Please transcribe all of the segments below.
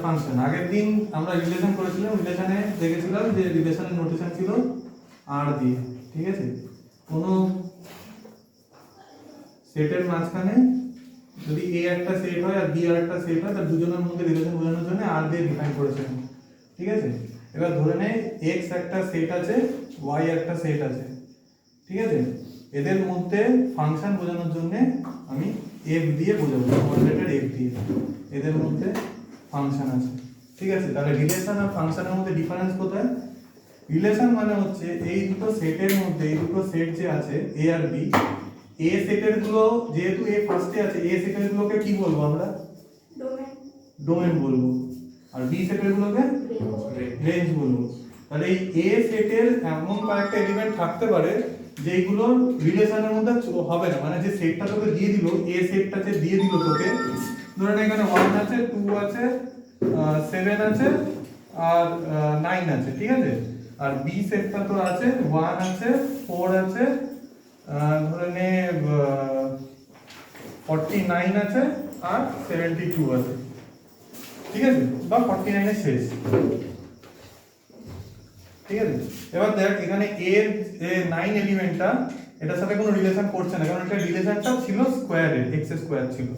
Function আগের দিন আমরা রিলেশন করেছিলাম, রিলেশনে দেখেছিলাম যে রিলেশনের নোটেশন ছিল আর দিয়ে, ঠিক আছে। কোনো সেটের মাঝখানে যদি এ একটা সেট হয় আর বি আর একটা সেট হয়, তার দুজনের মধ্যে রিলেশন বোঝানোর জন্য আর দিয়ে ডিফাইন করেছিলাম, ঠিক আছে। এবার ধরে নে এক্স একটা সেট আছে, ওয়াই একটা সেট আছে, ঠিক আছে। এদের মধ্যে ফাংশন বোঝানোর জন্য আমি এফ দিয়ে বোঝাবো, কোঅর্ডিনেটর এফ দিয়ে এদের মধ্যে ফাংশন আছে, ঠিক আছে। তাহলে রিলেশন আর ফাংশনের মধ্যে ডিফারেন্স কোথায়? রিলেশন মানে হচ্ছে এই দুটো সেটের মধ্যে, এই দুটো সেট যে আছে এ আর বি, এ সেটের গুলো যেহেতু এ ফার্স্টে আছে, এ সেটের গুলোকে কি বলবো আমরা? ডোমেন। ডোমেন বলবো। আর বি সেটের গুলোকে রেঞ্জ বলবো। তাহলে এই এ সেটের এমন কয়েকটা এলিমেন্ট থাকতে পারে যেগুলো রিলেশনের মধ্যে হবে না, মানে যে সেটটা তোকে দিয়ে দিল, এ সেটটা যে দিয়ে দিল তোকে, ধরেন এখানে 1 আছে, 2 আছে, 7 আছে আর 9 আছে, ঠিক আছে। আর বি সেটটা তো আছে 1 আছে, 4 আছে, ধরে নে 49 আছে আর 72 আছে, ঠিক আছে, বা 49 এর শেষ, ঠিক আছে। এবার দেখ এখানে এর 9 এলিমেন্টটা এটার সাথে কোনো রিলেশন করছে না, কারণ এটা রিলেশনটা ছিল স্কয়ারের, x স্কয়ার ছিল,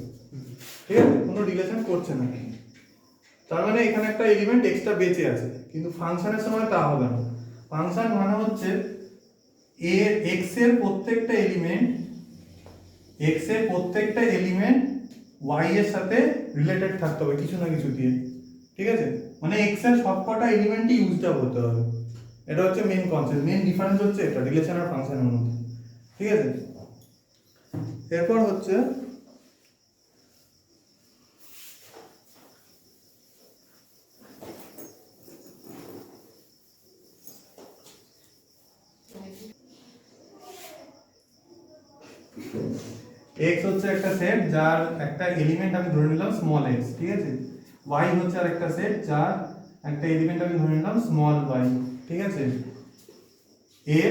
ঠিক আছে, কোনো রিলেশন করছে না। তার মানে এখানে একটা এলিমেন্ট এক্সট্রা বেঁচে আছে, কিন্তু ফাংশনের সময় তা হবে না। ফাংশন মানে হচ্ছে এ x এর প্রত্যেকটা এলিমেন্ট, x এর প্রত্যেকটা এলিমেন্ট y এর সাথে রিলেটেড থাকতে হবে কিছু না কিছু দিয়ে, ঠিক আছে। মানে x এর সবকটা এলিমেন্টই ইউজড আপ হতে হবে। এটা হচ্ছে মেইন কনসেপ্ট, মেইন ডিফারেন্স হচ্ছে এটা রিলেশন আর ফাংশনের মধ্যে, ঠিক আছে। এরপর হচ্ছে x হচ্ছে একটা সেট যার একটা এলিমেন্ট আমি ধরে নিলাম স্মল x, ঠিক আছে। y হচ্ছে আরেকটা সেট যার একটা এলিমেন্ট আমি ধরে নিলাম স্মল y, ঠিক আছে।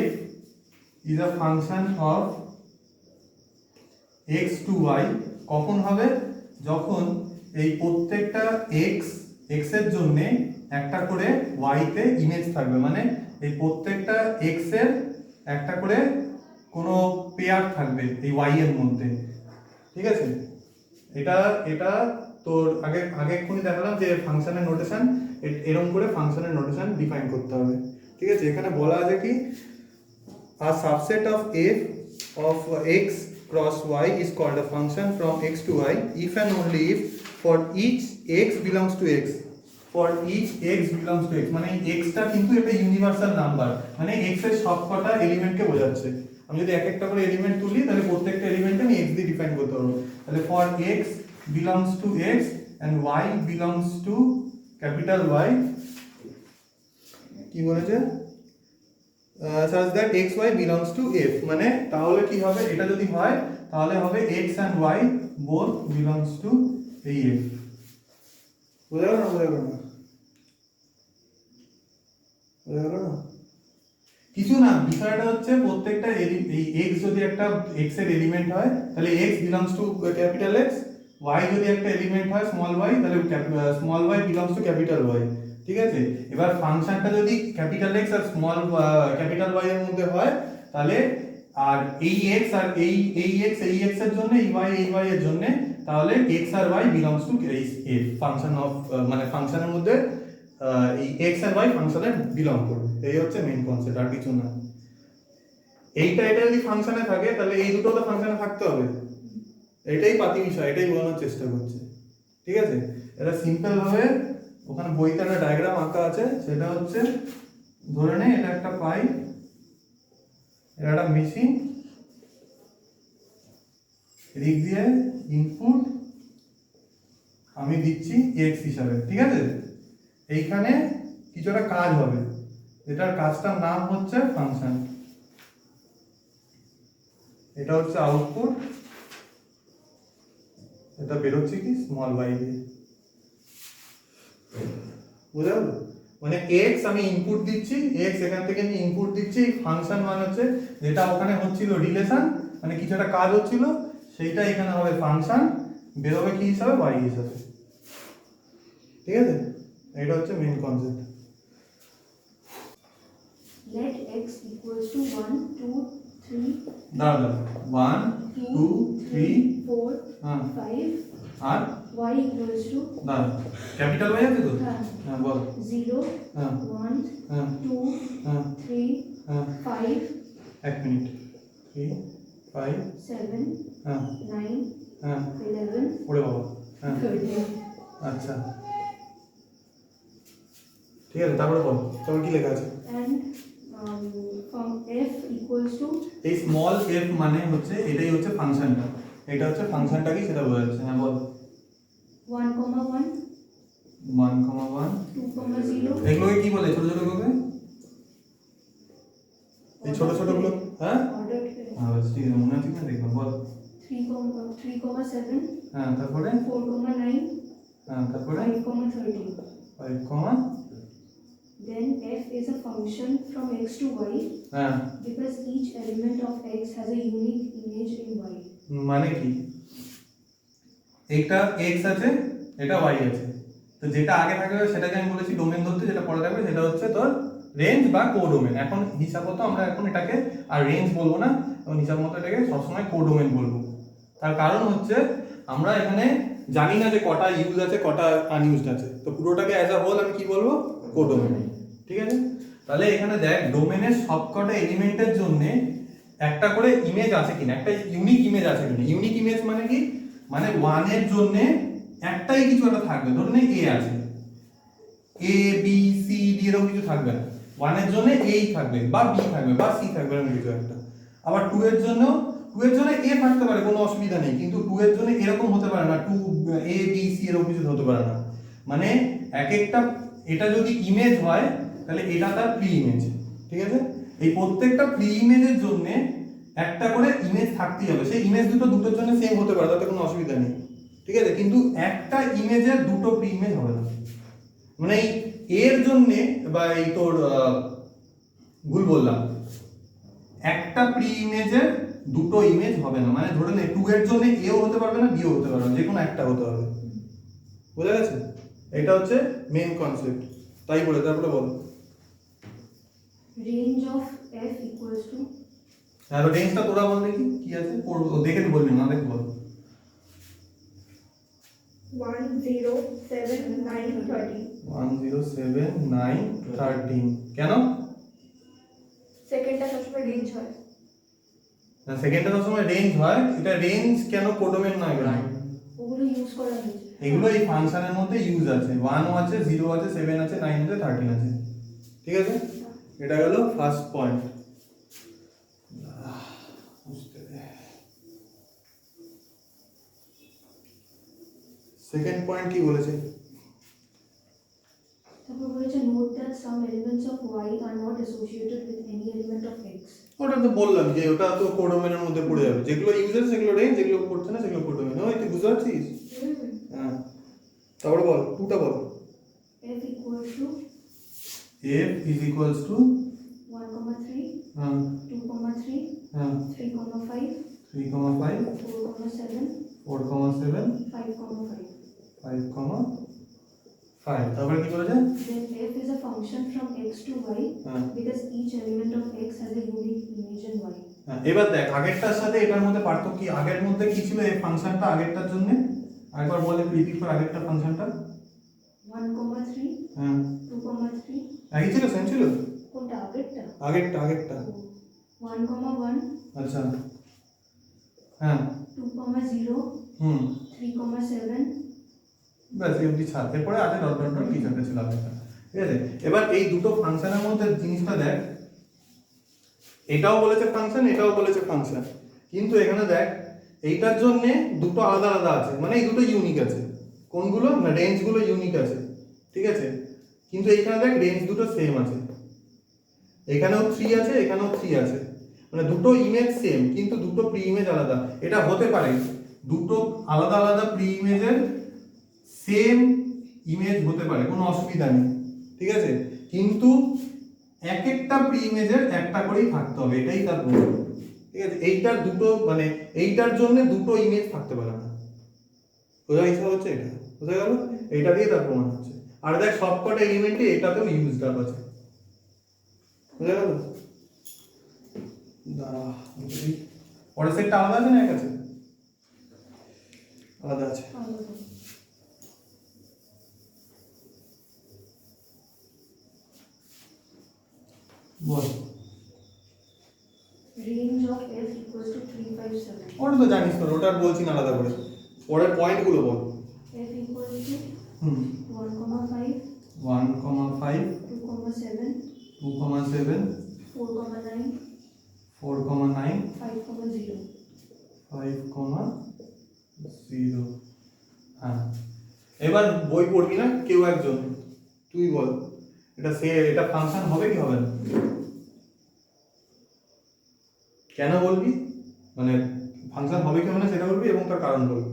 f is a function of x to y কখন হবে? যখন এই প্রত্যেকটা x এর জন্য একটা করে y তে ইমেজ থাকবে, মানে এই প্রত্যেকটা x এর একটা করে কোনো পেয়ার থাকবে এই y এর মধ্যে, ঠিক আছে। এটা এটা তোর এক্ষুনি দেখালাম যে ফাংশনের নোটেশন এরকম করে ফাংশনের নোটেশন ডিফাইন করতে হবে, ঠিক আছে। এখানে বলা আছে কি a subset of f of x cross y is called a function from x to y if and only if for each x belongs to x, for each x belongs to x মানে x টা কিন্তু একটা universal number, মানে x এর সবকটা এলিমেন্টকে বোঝাচ্ছে। আমি যদি এক একটা করে এলিমেন্ট তুলি তাহলে প্রত্যেকটা এলিমেন্টকে আমি x দিয়ে ডিফাইন করতে পারবো। তাহলে for x belongs to x and y belongs to capital Y, কি বলেছে, such that x y belongs to f, মানে তাহলে কি হবে, এটা যদি হয় তাহলে হবে x and y both belongs to এই f। বোঝা গেল না? বোঝা গেল না? বোঝা গেল না? কিছু না, বিষয়টা হচ্ছে প্রত্যেকটা এই x যদি একটা x এর এলিমেন্ট হয় তাহলে x belongs to capital X, y যদি একটা এলিমেন্ট হয় স্মল y তাহলে small y belongs to capital Y, ঠিক আছে। এবার ফাংশনটা যদি ক্যাপিটাল X আর স্মল ক্যাপিটাল Y এর মধ্যে হয় তাহলে আর এই x আর এই x এর জন্য এই y এর জন্য, তাহলে x আর y belongs to এই f ফাংশন অফ, মানে ফাংশনের মধ্যে এই x আর y ফাংশনে বিলং করবে। এই হচ্ছে মেইন কনসেপ্ট, আর কিছু না। এটা যদি ফাংশনে থাকে তাহলে এই দুটো তো ফাংশনে থাকতে হবে, এটাই পাতি বিষয়, এটাই বোঝানোর চেষ্টা করছে, ঠিক আছে। এটা সিম্পল ভাবে ওখানে বইতে একটা ডায়াগ্রাম আঁকা আছে, সেটা হচ্ছে ধরে নে এটা একটা পাই, এটা একটা মেশিন, এদিক দিয়ে ইনপুট আমি দিচ্ছি x হিসাবে, ঠিক আছে। এইখানে কিছু একটা কাজ হবে, এটার কাজটার নাম হচ্ছে ফাংশন, এটা হচ্ছে আউটপুট, এটা বেরোচ্ছে কি স্মল y দিয়ে, বুঝা গেল? মানে x আমি ইনপুট দিচ্ছি, x এখান থেকে আমি ইনপুট দিচ্ছি, ফাংশন মানে হচ্ছে যেটা ওখানে হচ্ছিল রিলেশন, মানে কিছু একটা কাজ হচ্ছিল, সেইটা এখানে হবে ফাংশন, বেরোবে কি হিসাবে, y হিসাবে, ঠিক ঠিক আছে, এটা হচ্ছে main concept. Let x equals to 1, 2, 3, দাঁড়া 1 2 3 4, হ্যাঁ 5, আর y equals to দাঁড়া ক্যাপিটাল হয়ে যাচ্ছে তো, হ্যাঁ হ্যাঁ বল 0, হ্যাঁ 1, হ্যাঁ 2, হ্যাঁ 3, হ্যাঁ 5, এক মিনিট 3 5 7, হ্যাঁ 9, হ্যাঁ 11, ওরে বাবা হ্যাঁ 13. আচ্ছা ঠিক আছে, তারপরে বল তারপর কি লেখা আছে। And from f equals to এই স্মল এফ মানে হচ্ছে এটাই হচ্ছে ফাংশনটা, এটা হচ্ছে ফাংশনটা কি সেটা বোঝা যাচ্ছে। হ্যাঁ বল 1, 1, 1 1 2, 0, এগুলোকে কি বলে ছোট ছোট গুলোকে, এই ছোট ছোট গুলো হ্যাঁ ordered হ্যাঁ বাস ঠিক আছে, মনে আছে না দেখো বল 3, 7, হ্যাঁ তারপরে 4, 9, হ্যাঁ তারপরে 5, 13. 5 কমা Then f is a function from x to y হ্যাঁ because each element of x has a unique image in y. মানে কি, এটা x আছে এটা y আছে, তো যেটা আগে থাকবে সেটাকে আমি বলেছি ডোমেন ধরতে, যেটা পরে থাকবে সেটা হচ্ছে তোর রেঞ্জ বা কোডোমেন। এখন হিসাব মতো আমরা এখন এটাকে আর রেঞ্জ বলবো না, এবং হিসাব মতো এটাকে সবসময় কোডোমেন বলবো। তার কারণ হচ্ছে আমরা এখানে জানি না যে কটা ইউজ আছে কটা আনইউজড আছে, তো পুরোটাকে অ্যাজ আ হোল আমি কি বলবো, কোডোমেন। ঠিক আছে, তাহলে এখানে দেখ ডোমেনের সবকটা এলিমেন্টের জন্য একটা করে ইমেজ আছে কিনা, একটা ইউনিক ইমেজ আছে কিনা। ইউনিক ইমেজ মানে কি, মানে 1 এর জন্য একটাই কিছু একটা থাকবে, ধরুন এ আছে, এ বি সি ডি এরকম কিছু থাকবে না, 1 এর জন্য এই থাকবে বা বি থাকবে বা সি থাকবে এরকম কিছু একটা। আবার 2 এর জন্য এ থাকতে পারে, কোনো অসুবিধা নেই, কিন্তু 2 এর জন্য এরকম হতে পারে না, 2 এ বি সি এরকম কিছু হতে পারে না। মানে এক একটা, এটা যদি ইমেজ হয় তাহলে এটা তার প্রি ইমেজ। ঠিক আছে, এই প্রত্যেকটা প্রি ইমেজের জন্য একটা করে ইমেজ থাকতেই হবে, সেই ইমেজ দুটোর জন্য সেম হতে পারে, তাতে কোনো অসুবিধা নেই। ঠিক আছে, কিন্তু একটা ইমেজের দুটো প্রি ইমেজ হবে না। মানে এই এর জন্য বা এই তোর ভুল বললাম, একটা প্রি ইমেজের দুটো ইমেজ হবে না, মানে ধরে নে 2 এর জন্য এও হতে পারবে না বিও হতে পারবে না, যে কোনো একটা হতে হবে। বুঝা গেছে, এটা হচ্ছে মেইন কনসেপ্ট। তাই বলে তারপরে বল Range of f equals to আর রেঞ্জটা তোরা বল দেখি কি আছে, দেখে বলবি না দেখ বল 1, 0, 7, 9, 13. 1 0 7 9 13 কেন সেকেন্ডটা সবসময় রেঞ্জ হয়। না সেকেন্ডটা তো সময় রেঞ্জ হয়, এটা রেঞ্জ কেন কোডোমেন নয় কেন, ওগুলো ইউজ করা হয়েছে। এগুলো এই ফাংশনের মধ্যে ইউজ আছে, 1 আছে 0 আছে 7 আছে 9 আছে 13 আছে। ঠিক আছে, এটা হলো ফার্স্ট পয়েন্ট। সেকেন্ড পয়েন্ট কি বলেছে, তারপর বলেছে note that some elements of y are not associated with any element of x. ওটা তো বললাম যে ওটা তো কোডোমেনের মধ্যে পড়ে যাবে, যেগুলো ইউজার সেগুলো রেঞ্জ, যেগুলো পড়ছে না সেগুলো কোডোমেন। ওই তুই বুঝতে পারছিস, হ্যাঁ। তারপরে বল টুটা বল f equals to f is equals to 1, 3, হ্যাঁ 2, 3, হ্যাঁ 3, 5, 3 5 4, 7, 4 7 5, 5. 5 5 তারপরে কি বলেছে, Then f is a function from x to y হ্যাঁ because each element of x has a unique image in y. হ্যাঁ। এবার দেখ আগেরটার সাথে এটার মধ্যে পার্থক্য কি, আগের মধ্যে কি ছিল এই ফাংশনটা আগেরটার জন্য, আরেকবার বলে রিপিট কর আগেরটা ফাংশনটা। 1, 3, হ্যাঁ 2, 3. একই ছিল, সেম ছিল, কোনটা আগেরটা? আগেরটা 1, 1, আচ্ছা হ্যাঁ 2, 0, হুম 3, 7. ব্যাস এই অবধি ছাড়, এরপরে আছে ডট ডট ডট কিছু একটা ছিল আগেরটা। ঠিক আছে, এবার এই দুটো ফাংশনের মধ্যে জিনিসটা দেখ, এটাও বলেছে ফাংশন এটাও বলেছে ফাংশন, কিন্তু এখানে দেখ এইটার জন্য দুটো আলাদা আলাদা আছে, মানে এই দুটো ইউনিক আছে। কোনগুলো না, রেঞ্জগুলো ইউনিক আছে। ঠিক আছে, কিন্তু এইখানে দেখ রেঞ্জ দুটো সেম আছে, এখানেও 3 আছে এখানেও 3 আছে, মানে দুটো ইমেজ সেম কিন্তু দুটো প্রি ইমেজ আলাদা। এটা হতে পারে দুটো আলাদা আলাদা প্রি ইমেজের সেম ইমেজ হতে পারে, কোনো অসুবিধা নেই। ঠিক আছে, কিন্তু এক একটা প্রি ইমেজের একটা করেই থাকতে হবে, এটাই তার প্রমাণ। ঠিক আছে, এইটার দুটো মানে এইটার জন্য দুটো ইমেজ থাকতে পারে না, বোঝা ইচ্ছা হচ্ছে এটা, বোঝা গেল, এইটা দিয়ে তার প্রমাণ হচ্ছে। আর দেখ সবকটা এলিমেন্টে এটাতেও ইউজড আপ আছে, বুঝা গেল? দাঁড়া, পরের সেটটা আলাদা আছে না এক আছে? আলাদা আছে। বল। Range of f equals to 3, 5, 7. ওটা তো জানিস তো, ওটা আর বলছি না আলাদা করে। পরের পয়েন্টগুলো বল। f equals to 1,5, 1,5, 2,7, 2,7, 4,9, 4,9, 5,0. 5,0। হ্যাঁ, এবার বই পড়বি না কেউ একজন, তুই বল এটা ফাংশন হবে কি হবে না? কেন বলবি, মানে ফাংশন হবে কি হবে না সেটা বলবি এবং তার কারণ বলবি।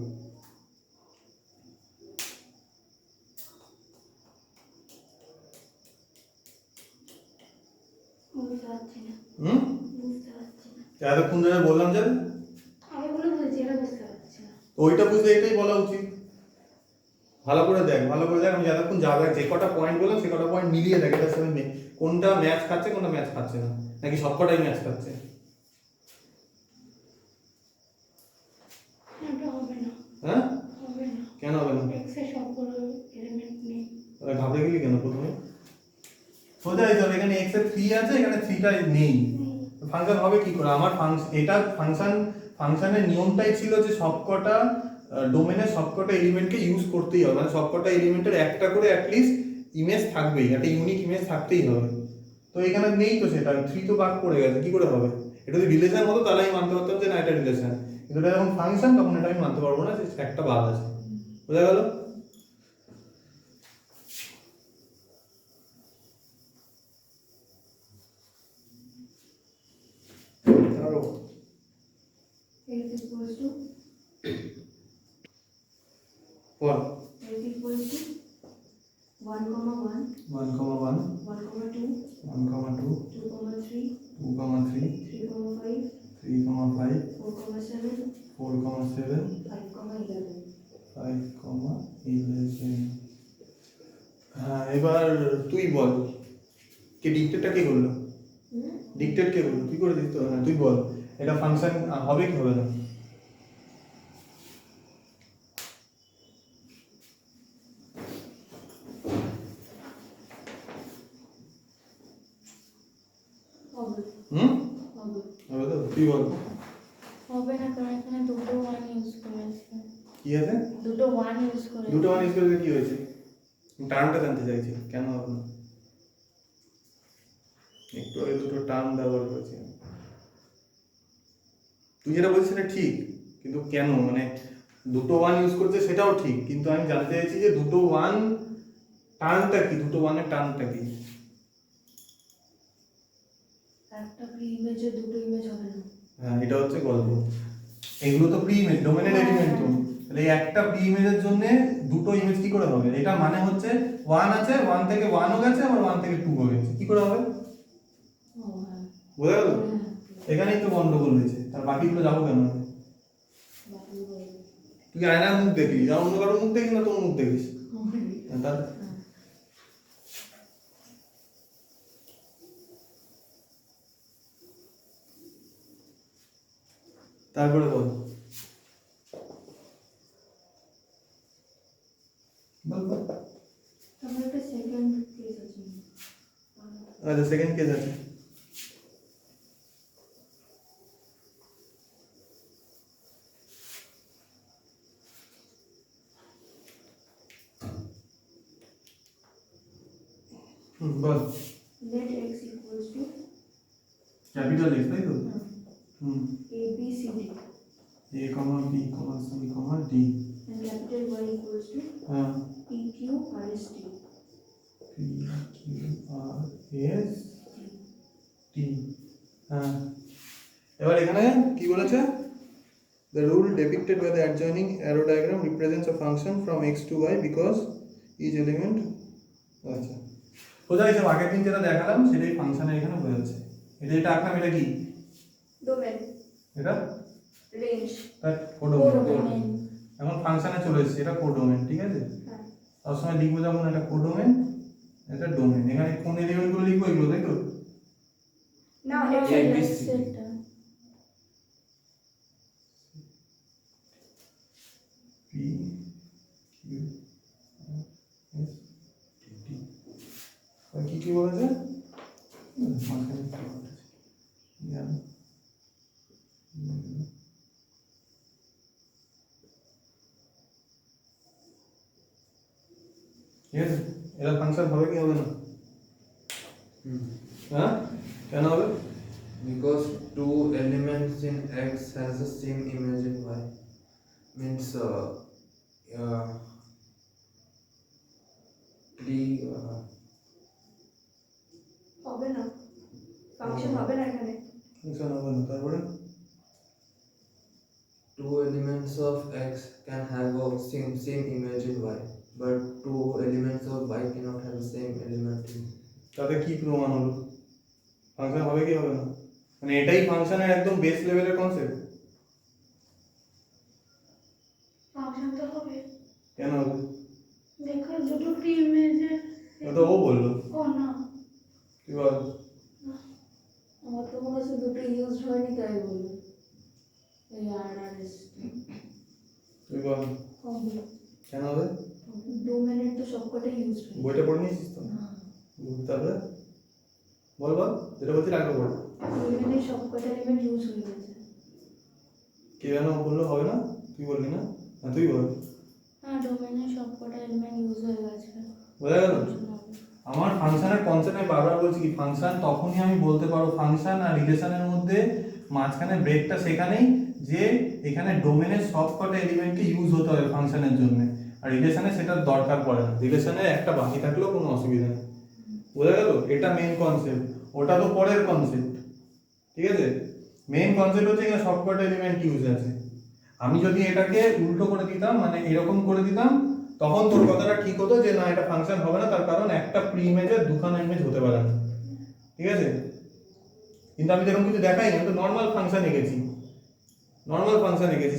বুঝতে পারছি না। বুঝতে পারছি না। এতক্ষণ ধরে বললাম যে আমি বলে বলছি, এটা বুঝতে পারছি না। ওইটা বুঝলে এটাই বলা উচিত। ভালো করে দেখ, ভালো করে দেখ, আমি যতক্ষণ যা যে কটা পয়েন্ট বললাম সে কটা পয়েন্ট মিলিয়ে দেখ এটা সেভেন কোনটা ম্যাচ খাচ্ছে কোনটা ম্যাচ খাচ্ছে না, নাকি সবকটাই ম্যাচ খাচ্ছে। এটা হবে না। হ্যাঁ, হবে না। কেন হবে না? x এর সবগুলো এলিমেন্ট নেই। ঘাবড়ে গেলি কেন প্রথমে? সোজাই ধর, এখানে x এর 3 আছে, এখানে 3টা নেই, ফাংশন হবে কি করে? আমার এটা ফাংশনের নিয়মটাই ছিল যে সবকটা ডোমেনের সবকটা এলিমেন্টকে ইউজ করতেই হবে, মানে সবকটা এলিমেন্টের একটা করে অ্যাটলিস্ট ইমেজ থাকবেই, একটা ইউনিক ইমেজ থাকতেই হবে। তো এখানে নেই, তো সেটা 3 তো বাদ পড়ে গেছে, কি করে হবে? এটা যদি রিলেশন হতো তাহলে আমি মানতে পারতাম যে না এটা রিলেশন, কিন্তু এটা যখন ফাংশন তখন এটা আমি মানতে পারবো না যে একটা বাদ আছে। বোঝা গেল? আরো f equals to ball. f equals to 1,1, 1,1, 1,2, 1,2, 2,3, 2,3, 3,5, 3,5, 4,7, 4,7, 5,11. 5,11। হ্যাঁ, এবার তুই বল, কে ডিক্টেটটা কে করলো? ডিক্টেট কে করলো? তুই করে দিস তো? হ্যাঁ তুই বল, এটা ফাংশন হবে কি হবে না? হবে। হুম, হবে। হবে তো? তুই বল। হবে না, কারণ এখানে দুটো 1 ইউজ করেছে। কি আছে? দুটো 1 ইউজ করেছে। দুটো মান ইউজ করলে কি হয়েছে? টার্মটা জানতে চাইছি, কেন হবে না? একটু আগে দুটো টার্ম ব্যবহার করেছি। তুই যেটা বলছিস সেটা ঠিক, কিন্তু কেন, মানে দুটো ওয়ান ইউজ করছে সেটাও ঠিক, কিন্তু আমি জানতে চাইছি যে দুটো ওয়ান টার্মটা কি, দুটো ওয়ানের টার্মটা কি? একটা প্রি ইমেজে দুটো ইমেজ হবে না। হ্যাঁ, এটা হচ্ছে গল্প। এগুলো তো প্রি ইমেজ, ডোমেনের এলিমেন্ট তো, তাহলে একটা প্রি ইমেজের জন্য দুটো ইমেজ কি করে হবে? এটা মানে হচ্ছে ওয়ান আছে, ওয়ান থেকে ওয়ানও গেছে, আবার ওয়ান থেকে টু গেছে, কি করে হবে? বোঝা গেল? এখানেই তো গন্ডগোল হয়েছে, তার বাকিগুলো যাবো কেন? তুই আয়নার মুখ দেখলি, যা অন্য কারোর মুখ দেখিস না তোর মুখ দেখিস? তার তারপরে বল। তারপর একটা সেকেন্ড কেস আছে। আচ্ছা, সেকেন্ড কেস আছে। বল। Let x equals to capital x, তাই তো? a b c d a, b, c, d and capital Y equals to হ্যাঁ p q r s t. p, q, r, s, t। হ্যাঁ, এবার এখানে কি বলেছে? The rule depicted by the adjoining arrow diagram represents a function from x to y because each element আচ্ছা বোঝা গেছে, আগের দিন যেটা দেখালাম সেটাই ফাংশনের এখানে বোঝাচ্ছে। এটা আঁকলাম, এটা কি? Domain. এটা Range. কোডোমেন। Codomain. এখন ফাংশনে চলে এসেছে, এটা কোডোমেন, ঠিক আছে? হ্যাঁ। সবসময় লিখবো যেমন এটা কোডোমেন, এটা ডোমেন। এখানে কোন এলিমেন্টগুলো লিখবো এগুলো, তাই তো? না A, B, C. সেটা P Q R S T T। আর কি কি বলেছে? মাঝখানে কি বলেছে? Yeah. ঠিক আছে, এরা ফাংশন হবে কি হবে না? হ্যাঁ, কেন হবে? Because two elements in X has the same image in Y. Means হবে না, ফাংশন হবে না এখানে। ফাংশন হবে না, তারপরে two elements of X can have a same image in Y, but two elements of Y cannot have the same element in. তাতে কি প্রমাণ হলো? ফাংশন হবে কি হবে না? মানে এটাই ফাংশনের একদম বেস লেভেলের কনসেপ্ট। ফাংশন তো হবে, কেন হবে? দেখো দুটো ফ্রি ইমেজে। ওটা ও বললো, ও না, কি বল? আমার তো মনে হচ্ছে দুটো ইউজ হয়নি তাই বলবো। এই আর আর এস তুই বল হবে, কেন হবে? ডোমেনের তো সবকটা ইউজ হয়নি। বইটা পড়ে নিয়েছিস তো? না, তারপরে বল বল, যেটা বলছি আগে বল। ডোমেনের সবকটা এলিমেন্ট ইউজ হয়ে গেছে। কে যেন বললো হবে না? তুই বললি না? হ্যাঁ তুই বল। হ্যাঁ ডোমেনের সবকটা এলিমেন্ট ইউজ হয়ে গেছে। বোঝা গেল? আমার ফাংশনের কনসেপ্ট আমি বারবার বলছি কি, ফাংশন তখনই আমি বলতে পারবো ফাংশন আর রিলেশনের মধ্যে মাঝখানে ব্রেকটা সেখানেই যে এখানে ডোমেনের সবকটা এলিমেন্টকে ইউজ হতে হবে ফাংশনের জন্য, আর রিলেশনে সেটার দরকার পড়ে না। রিলেশনে একটা বাকি থাকলেও কোনো অসুবিধা নেই। বোঝা গেল? এটা মেন কনসেপ্ট, ওটা তো পরের কনসেপ্ট। ঠিক আছে, মেন কনসেপ্ট হচ্ছে এখানে সবকটা এলিমেন্ট ইউজ আছে। আমি যদি এটাকে উল্টো করে দিতাম, মানে এরকম করে দিতাম, তখন তোর কথাটা ঠিক হতো যে না এটা ফাংশন হবে না, তার কারণ একটা প্রি ইমেজের দুখানা ইমেজ হতে পারে না। ঠিক আছে, কিন্তু আমি যেরকম কিছু দেখাই না, তো নর্মাল ফাংশন এঁকেছি,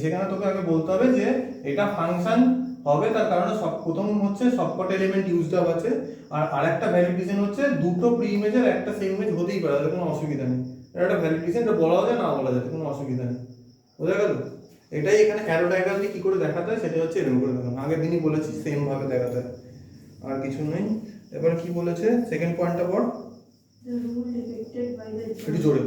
সেখানে তোকে আগে বলতে হবে যে এটা ফাংশন হবে, তার কারণে সব প্রথম হচ্ছে সবকটা এলিমেন্ট ইউজড আপ আছে, আর আরেকটা ভ্যালিডেশন হচ্ছে দুটো প্রি ইমেজের একটা সেম ইমেজ হতেই পারে, তাতে কোনো অসুবিধা নেই। এটা একটা ভ্যালিডেশন, এটা বলা যায় না বলা যায়, কোনো অসুবিধা নেই। বোঝা গেল? এটাই এখানে অ্যারো ডায়াগ্রাম দিয়ে কি করে দেখাতে হয় সেটা হচ্ছে এরকম করে দেখানো। আগের দিনই বলেছি সেম ভাবে দেখাতে হয়, আর কিছু নেই। এবার কি বলেছে সেকেন্ড পয়েন্টটা পড়। The rule depicted by the একটু জোরে।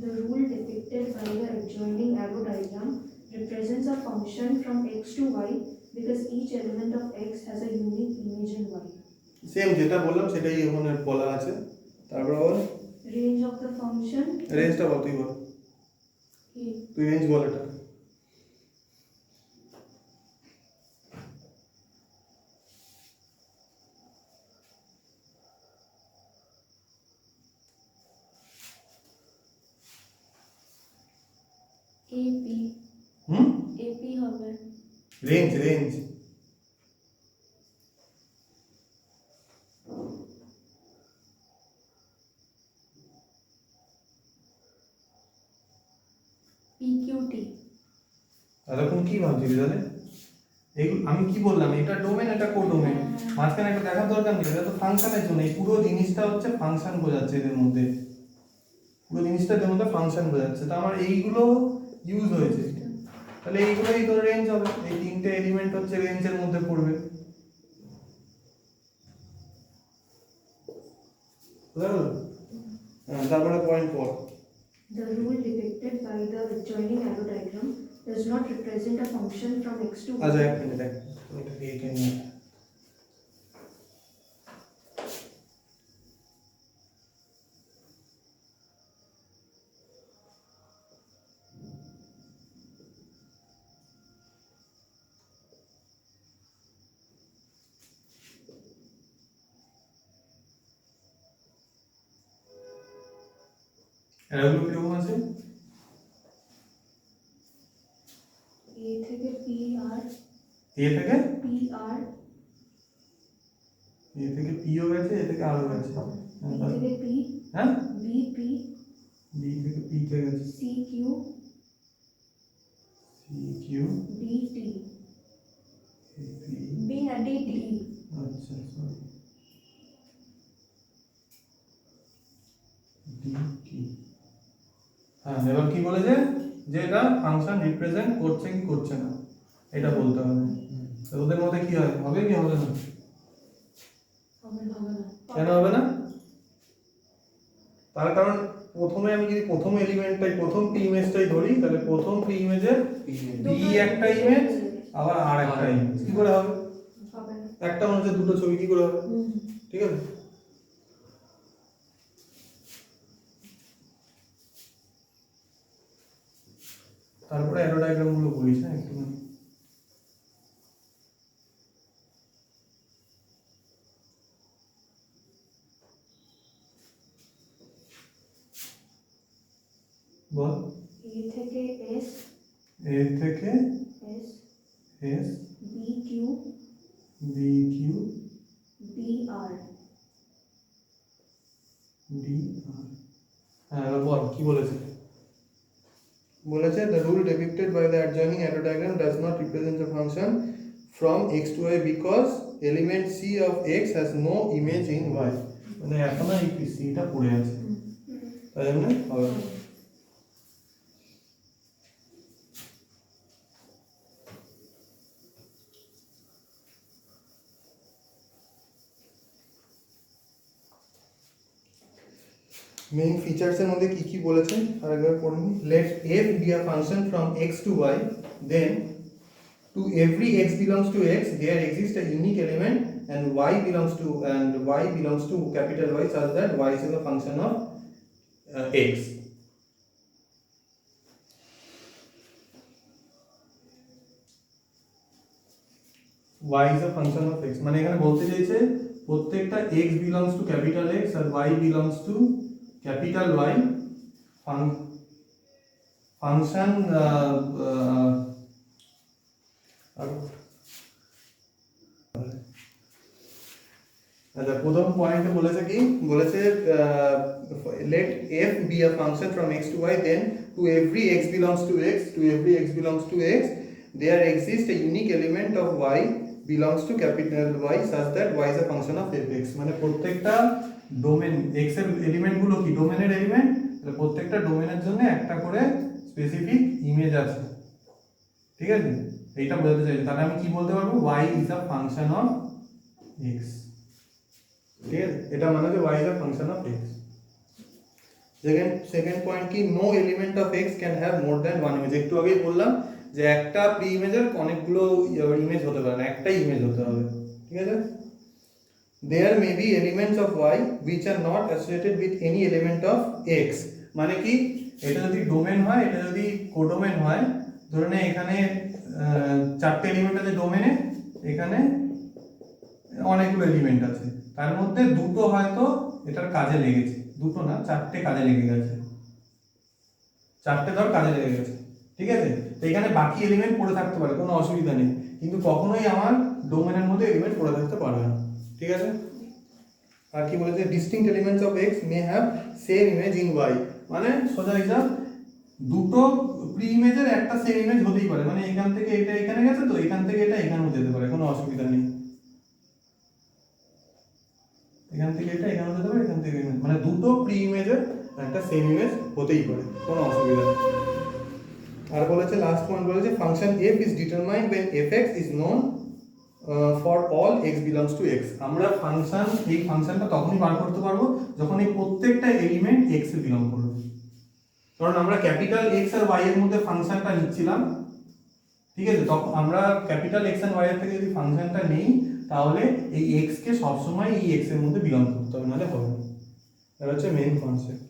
The rule depicted by the adjoining arrow diagram represents a function from x to y because each element of x has a unique image in y. Same যেটা বললাম সেটাই এখানে বলা আছে। তারপর বল Range of the function রেঞ্জটা বল, তুই বল, is তুই রেঞ্জ বল এটা। AP হুম, AP হবে। রেঞ্জ PQT এতক্ষণ কি ভাবছিলি তাহলে? এইগুলো আমি কি বললাম, এটা ডোমেন এটা কোডোমেন, মাঝখানে একটা দেখার দরকার নেই, এটা তো ফাংশনের জন্য। এই পুরো জিনিসটা হচ্ছে ফাংশন বোঝাচ্ছে এদের মধ্যে, পুরো জিনিসটা এদের মধ্যে ফাংশন বোঝাচ্ছে। তো আমার এইগুলো ইউজ হয়েছে, তাহলে এইগুলোই তোর রেঞ্জ হবে। এই তিনটে এলিমেন্ট হচ্ছে রেঞ্জের মধ্যে পড়বে। বুঝা গেল? হ্যাঁ, তারপরে পয়েন্ট পর। the rule depicted by the adjoining arrow diagram does not represent a function from x to আচ্ছা y. এক মিনিট, এটাকে এঁকে নিয়ে এরাগুলো কিরকম আছে? A থেকে P R এ থেকে P R পিও গেছে, এ থেকে আরও গেছে। B থেকে P হ্যাঁ, B P বি থেকে পি তে গেছে, C Q C Q D T P B না DT আচ্ছা সরি ডিটি। হ্যাঁ এবার কি বলেছে যে এটা ফাংশন রিপ্রেজেন্ট করছে কি করছে না এটা বলতে হবে। তো ওদের মধ্যে কি হয়, হবে কি হবে না? কেন হবে না? তার কারণ প্রথমে আমি যদি প্রথম এলিমেন্টটাই প্রথম প্রি ইমেজটাই ধরি তাহলে প্রথম প্রি ইমেজের বি একটা ইমেজ আবার আর একটা ইমেজ কি করে হবে? হবে না। একটা মানুষের দুটো ছবি কি করে হবে? ঠিক আছে। তারপরে অ্যারো ডায়াগ্রাম গুলো বলিস হ্যাঁ একটুখানি। বল। A থেকে S, এ থেকে S, S B, Q, B Q B, R. D R. হ্যাঁ এবার বল কি বলেছে? বলেছে the rule depicted by the adjoining arrow diagram does not represent a function from x to y because element c of x has no image in y. মানে এখন এই সিটা পড়ে আছে তাই জন্য হবে না। মেইন ফিচার্স এর মধ্যে কি কি বলেছে আর একবার পড়ে নি। Let f be a function from x to y, then to every x belongs to x there exists a unique element and y belongs to capital Y such that y is a function of x. y is a function of x মানে এখানে বলতে চাইছে প্রত্যেকটা x belongs to capital X আর y belongs to capital Y function আচ্ছা প্রথম পয়েন্টে বলেছে কি বলেছে let f be a function from x to y then to every x belongs to x there exists a unique element of y belongs to capital Y such that y is a function of fx মানে প্রত্যেকটা domain x এর element গুলো কি ডোমেনের element, তাহলে প্রত্যেকটা ডোমেনের জন্য একটা করে স্পেসিফিক ইমেজ আছে। ঠিক আছে এইটা বলতে চাইছি তাহলে আমি কি বলতে পারবো y is a function of x। ঠিক আছে এটা মানে যে y is a function of x। Second point কি no element of x can have more than one image. একটু আগেই বললাম যে একটা প্রি ইমেজের অনেকগুলো ইমেজ হতে পারে না একটাই ইমেজ হতে হবে। ঠিক আছে there may be elements of y which are not associated with any element of x মানে কি এটা যদি ডোমেন হয় এটা যদি কোডোমেন হয় ধরে নে এখানে চারটে এলিমেন্ট আছে ডোমেনে এখানে অনেকগুলো এলিমেন্ট আছে তার মধ্যে দুটো হয়তো এটার কাজে লেগেছে, দুটো না চারটে কাজে লেগে গেছে, চারটে ধর কাজে লেগে গেছে। ঠিক আছে তো এখানে বাকি এলিমেন্ট পড়ে থাকতে পারে কোনো অসুবিধা নেই কিন্তু কখনোই আমার ডোমেনের মধ্যে এলিমেন্ট পড়ে থাকতে পারবে না। ঠিক আছে আর কি বলেছে distinct elements of x may have same image in y মানে সোজা হিসাব দুটো প্রি ইমেজের একটা সেম ইমেজ হতেই পারে মানে এখান থেকে এটা এখানে গেছে তো এখান থেকে এটা এখানেও যেতে পারে কোনো অসুবিধা নেই, এখান থেকে এটা এখানেও যেতে পারে এখান থেকে মানে দুটো প্রি ইমেজের একটা সেম ইমেজ হতেই পারে কোনো অসুবিধা নেই। আর বলেছে লাস্ট পয়েন্ট বলেছে function f is determined when fx is known for all x belongs to x। আমরা ফাংশন এই ফাংশনটা তখনই বার করতে পারবো যখন এই প্রত্যেকটা এলিমেন্ট x এ বিলং করবে। কারণ আমরা ক্যাপিটাল x আর y এর মধ্যে ফাংশনটা নিচ্ছিলাম। ঠিক আছে তখন আমরা ক্যাপিটাল x আর y এর থেকে যদি ফাংশনটা নেই তাহলে এই x কে সব সময় এই x এর মধ্যে বিলং করতে হবে নালে হবে না। এটা হচ্ছে main concept.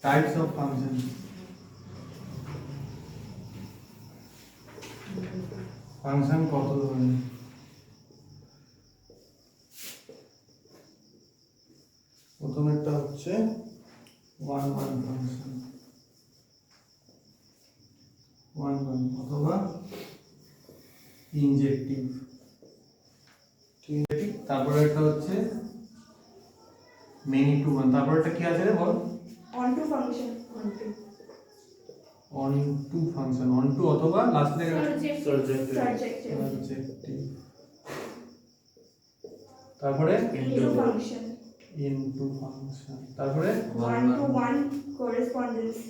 Types of function function কত ধরনের প্রথমেরটা হচ্ছে one one function one one অথবা ইনজেক্টিভ। ঠিক তারপরে একটা হচ্ছে মেনি টু ওয়ান তারপরে একটা কি আছে রে বল Onto function, onto. Onto function, onto অথবা লাস্ট থেকে Surjective. সাবজেক্টিভ, তারপরে Into function. ইনটু ফাংশন, তারপরে One to one correspondence.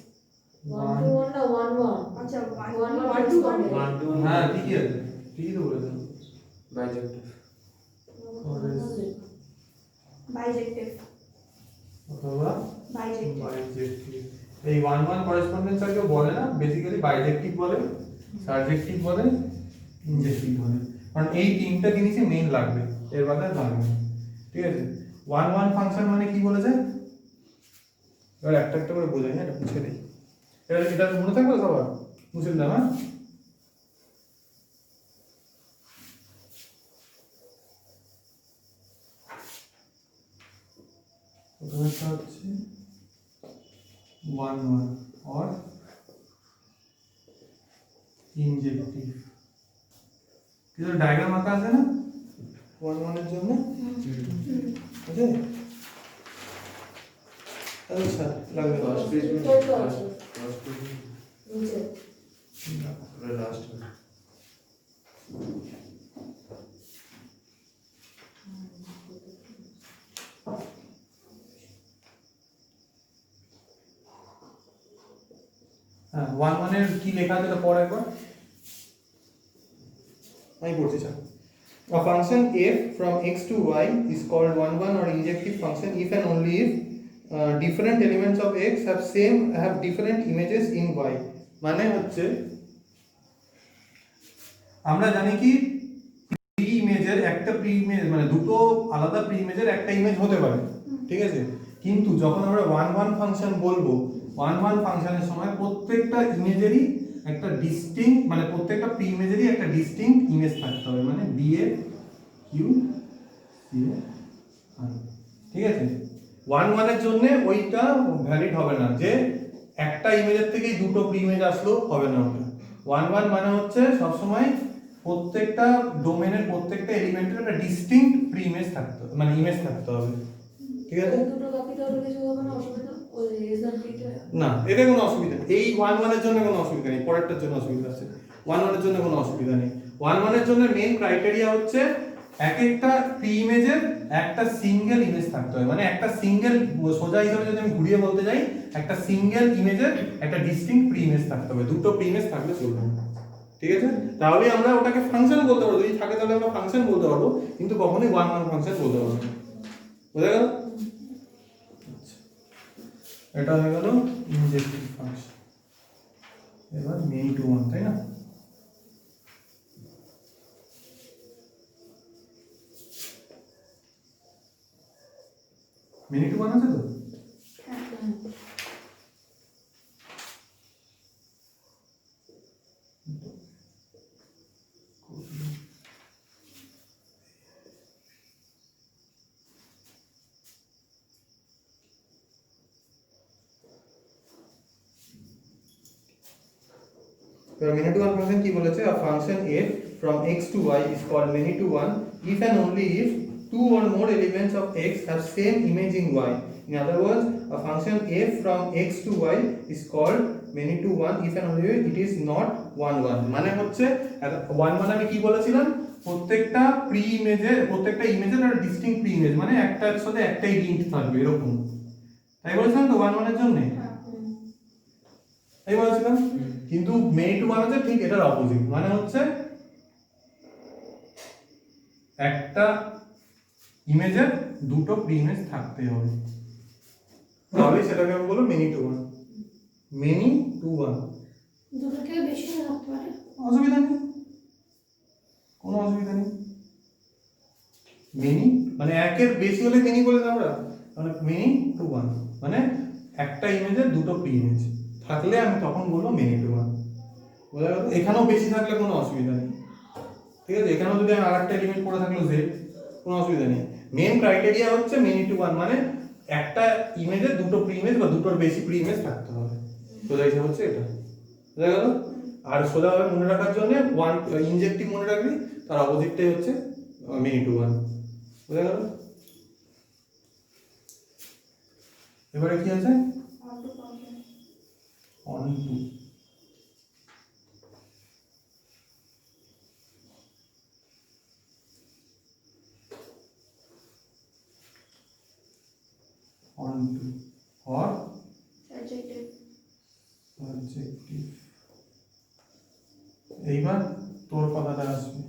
One, আচ্ছা One one one to one. One to one. হ্যাঁ ঠিকই আছে, ঠিকই তো বলেছেন। Bijective. Bijective. অথবা Bijective. বাইজেক্টিভ। এই ওয়ান ওয়ান করেসপন্ডেন্স আর কেউ বলে না, বেসিক্যালি বাইজেক্টিভ বলে, সাবজেক্টিভ বলে, ইনজেক্টিভ বলে, কারণ এই তিনটা জিনিসই মেইন লাগবে, এর বাদে আর লাগবে না। ঠিক আছে, ওয়ান ওয়ান ফাংশন মানে কি বলেছে, এবার একটা একটা করে বোঝাই, হ্যাঁ এটা মুছে দিই, এটা মনে থাকবে সবার, মুছে দিলাম। হ্যাঁ প্রথমেরটা হচ্ছে ওয়ান ওয়ান और ইনজেক্টিভ, কিছু ডায়াগ্রাম আঁকা আছে না ওয়ান ওয়ানের জন্য, আছে? আচ্ছা লাগবে First page में तो तो first page में नीचे और last में হ্যাঁ ওয়ান ওয়ানের কি লেখা আছে পড় একবার, আমি পড়ছি sir. A function f from x to y is called one-one or injective function if and only if different elements of x have different images in y। মানে হচ্ছে আমরা জানি কি প্রি ইমেজের একটা প্রি ইমেজ মানে দুটো আলাদা প্রি ইমেজের একটা ইমেজ হতে পারে, ঠিক আছে, কিন্তু যখন আমরা ওয়ান ওয়ান ফাংশন বলবো, ওয়ান ওয়ান ফাংশনের সময় প্রত্যেকটা ইমেজেরই একটা ডিস্টিংক্ট মানে প্রত্যেকটা প্রি ইমেজেরই একটা ডিস্টিংক্ট ইমেজ থাকতে হবে, মানে বি এ কিউ সি এ আর, ঠিক আছে। ওয়ান ওয়ানের জন্য ওইটা ভ্যালিড হবে না যে একটা ইমেজের থেকেই দুটো প্রি ইমেজ আসলো, হবে না ওটা। ওয়ান ওয়ান মানে হচ্ছে সবসময় প্রত্যেকটা ডোমেনের প্রত্যেকটা এলিমেন্টের একটা ডিস্টিংক্ট প্রি ইমেজ থাকতে হবে, মানে ইমেজ থাকতে হবে, ঠিক আছে। দুটো কপি তাহলে কিছু হবে না, অসুবিধা ওই রেজাল্ট পিটা না এতে কোনো অসুবিধা নেই, এই ওয়ান ওয়ানের জন্য কোনো অসুবিধা নেই, পরেরটার জন্য অসুবিধা আছে, ওয়ান ওয়ানের জন্য কোনো অসুবিধা নেই। ওয়ান ওয়ানের জন্য মেইন ক্রাইটেরিয়া হচ্ছে এক একটা প্রি ইমেজের একটা সিঙ্গেল ইমেজ থাকতে হবে, মানে একটা সিঙ্গেল, সোজা হিসেবে যদি আমি ঘুরিয়ে বলতে যাই, একটা সিঙ্গেল ইমেজের একটা ডিস্টিংক্ট প্রি ইমেজ থাকতে হবে, দুটো প্রি ইমেজ থাকলে চলবে না, ঠিক আছে। তাহলে আমরা ওটাকে ফাংশন বলতে পারবো, যদি থাকে তাহলে আমরা ফাংশন বলতে পারবো, কিন্তু কখনোই ওয়ান ওয়ান ফাংশন বলতে পারবো না, বোঝা গেল? এটা হয়ে গেল ইনজেক্টিভ ফাংশন। এবার মেনি টু ওয়ান, তাই না? মেনি টু ওয়ান আছে তো? many to one function কি বলেছে, a function f from x to y is called many to one if and only if two or more elements of x have same image in y. In other words, a function f from x to y is called many to one if and only if it is not one one। মানে হচ্ছে one one আমি কি বলেছিলাম, প্রত্যেকটা pre ইমেজের প্রত্যেকটা ইমেজের একটা ডিস্টিংক্ট প্রি ইমেজ, মানে একটার সাথে একটাই লিংক থাকবে এরকম, তাই বলেছিলাম তো ওয়ান ওয়ানের জন্য, তাই বলেছিলাম। কিন্তু মেনি টু ওয়ান হচ্ছে ঠিক এটার অপোজিট, মানে হচ্ছে একটা ইমেজের দুটো প্রি ইমেজ থাকতে হবে, তাহলে সেটাকে আমি বলবো many two one. Many two one দুটো থেকে বেশি রাখতে পারে, অসুবিধা নেই, কোনো অসুবিধা নেই। মেনি মানে একের বেশি হলে মেনি বলে না আমরা, মানে মেনি টু ওয়ান মানে একটা ইমেজের দুটো প্রি ইমেজ থাকলে আমি তখন বলবো মেনি টু ওয়ান, বোঝা গেল? এখানেও বেশি থাকলে কোনো অসুবিধা নেই, ঠিক আছে। এখানেও যদি আমি আরেকটা এলিমেন্ট পড়ে থাকলো জেড, কোনো অসুবিধা নেই। মেন ক্রাইটেরিয়া হচ্ছে মেনি টু ওয়ান, মানে একটা ইমেজের দুটো প্রি ইমেজ বা দুটোর বেশি প্রি ইমেজ থাকতে হবে, সোজা হিসাব হচ্ছে এটা, বোঝা গেল? আর সোজাভাবে মনে রাখার জন্য ওয়ান ইনজেক্টিভ মনে রাখবি, তার অপোজিটটাই হচ্ছে মেনি টু ওয়ান, বোঝা গেল? এবারে কি আছে, Auto function. Onto to or Adjective. Surjective. এইবার তোর কথাটা আসবে।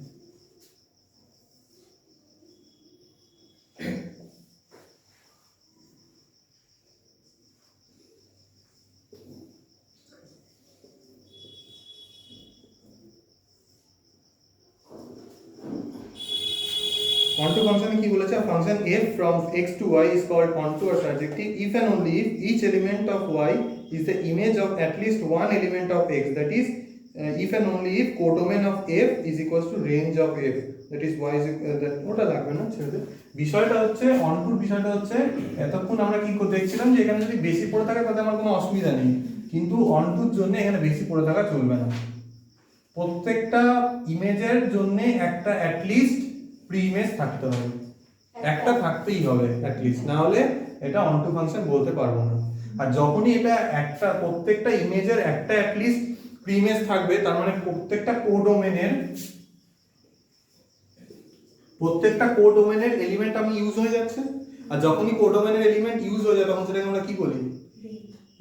onto ফাংশনে কি বলেছে? A function f from x to y is called onto or surjective if and only if each element of y is the image of at least one element of x, that is if and only if codomain of f is equals to range of f, that is y is that ওটা লাগবে না, ছেড়ে দে। বিষয়টা হচ্ছে অন্টুর বিষয়টা হচ্ছে এতক্ষণ আমরা কি দেখছিলাম যে এখানে যদি বেশি পড়ে থাকে তাতে আমার কোনো অসুবিধা নেই, কিন্তু অন্টুর জন্য এখানে বেশি পড়ে থাকা চলবে না। প্রত্যেকটা ইমেজের জন্য একটা অ্যাটলিস্ট প্রি ইমেজ থাকতে হবে, একটা থাকতেই হবে অ্যাটলিস্ট, না হলে এটা অনটু ফাংশন বলতে পারবো না। আর যখনই এটা একটা প্রত্যেকটা ইমেজের একটা অ্যাটলিস্ট প্রি ইমেজ থাকবে, তার মানে প্রত্যেকটা কোডোমেনের এলিমেন্ট আমি ইউজ হয়ে যাচ্ছে। আর যখনই কোডোমেনের এলিমেন্ট ইউজ হয়ে যায় তখন সেটাকে আমরা কি বলি?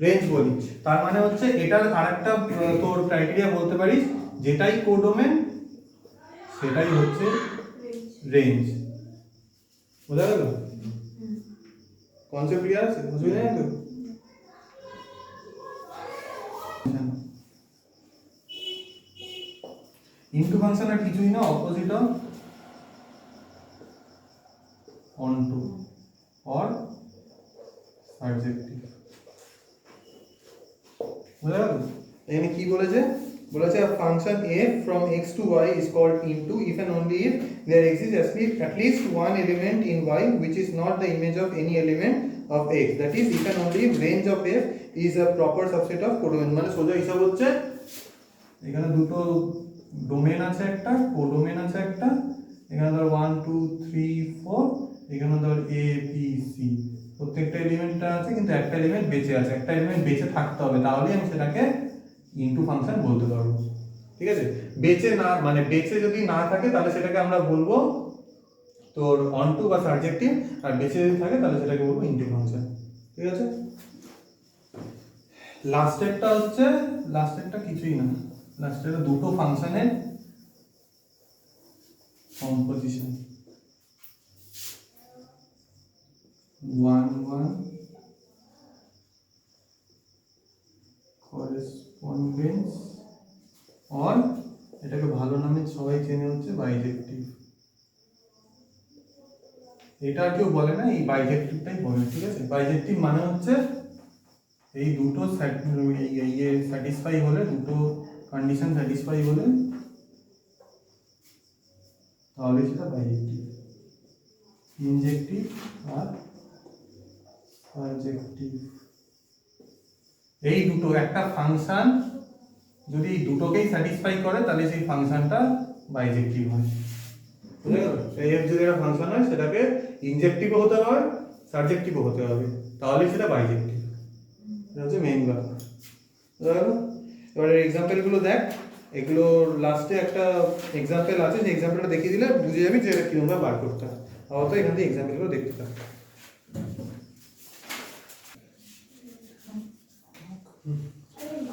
রেঞ্জ বলি। তার মানে হচ্ছে এটার আরেকটা তোর ক্রাইটেরিয়া বলতে পারিস, যেটাই কোডোমেন সেটাই হচ্ছে রেঞ্জ। বোঝা গেল? কনসেপ্ট ক্লিয়ার আছে? বুঝবি না তো? ইনটু ফাংশন আর কিছুই না, অপোজিট অফ অনটু অর সাবজেক্টিভ। বোঝা গেল? এখানে কি বলেছে? বলেছে a function f from x to y is called into if and only if there exists at least one element in y which is not the image of any element of x, that is if and only if range of f is a proper subset of codomain। মানে সোজা হিসাব হচ্ছে এখানে দুটো domain আছে, একটা codomain আছে একটা, এখানে ধর 1 2 3 4, এখানে ধর a b c, প্রত্যেকটা এলিমেন্টটা আছে কিন্তু একটা এলিমেন্ট বেঁচে আছে, একটা এলিমেন্ট বেঁচে থাকতে হবে, তাহলে আমি সেটাকে ইনটু ফাংশন বলতে পারবো। ঠিক আছে? বেঁচে না মানে বেঁচে যদি না থাকে তাহলে সেটাকে আমরা বলবো তোর অনটু বা সাবজেক্টিভ, আর বেঁচে যদি থাকে তাহলে সেটাকে বলবো ইনটু ফাংশন। ঠিক আছে? লাস্টেরটা কিছুই না, লাস্টেরটা দুটো ফাংশনের কম্পোজিশন, 1 1 করেসপন্ডেন্স অর এটাকে ভালো নামে সবাই চেনে হচ্ছে বাইজেক্টিভ। এটা আর কেউ বলে না, এই বাইজেক্টিভটাই বলে। ঠিক আছে? বাইজেক্টিভ মানে হচ্ছে এই দুটো স্যাটিসফাই হলে, দুটো কন্ডিশন স্যাটিসফাই হলে তাহলে সেটা বাইজেক্টিভ। ইনজেক্টিভ আর সাবজেক্টিভ, এই দুটো একটা ফাংশন যদি এই দুটোকেই স্যাটিসফাই করে তাহলে সেই ফাংশনটা বাইজেক্টিভ হয়। বুঝে গেল? এই যদি একটা ফাংশন হয় সেটাকে ইনজেক্টিভও হতে হবে, সাবজেক্টিভও হতে হবে, তাহলে সেটা বাইজেক্টিভ। এটা হচ্ছে মেইন ব্যাপার। বুঝা গেল? এবারে এক্সাম্পলগুলো দেখ, এগুলো লাস্টে একটা এক্সাম্পল আছে, সেই এক্সাম্পলটা দেখিয়ে দিলে বুঝে যাবি যে এটা কিরকম বার করতে হয়। আপাতত এখান থেকে এক্সাম্পলগুলো দেখতে থাক।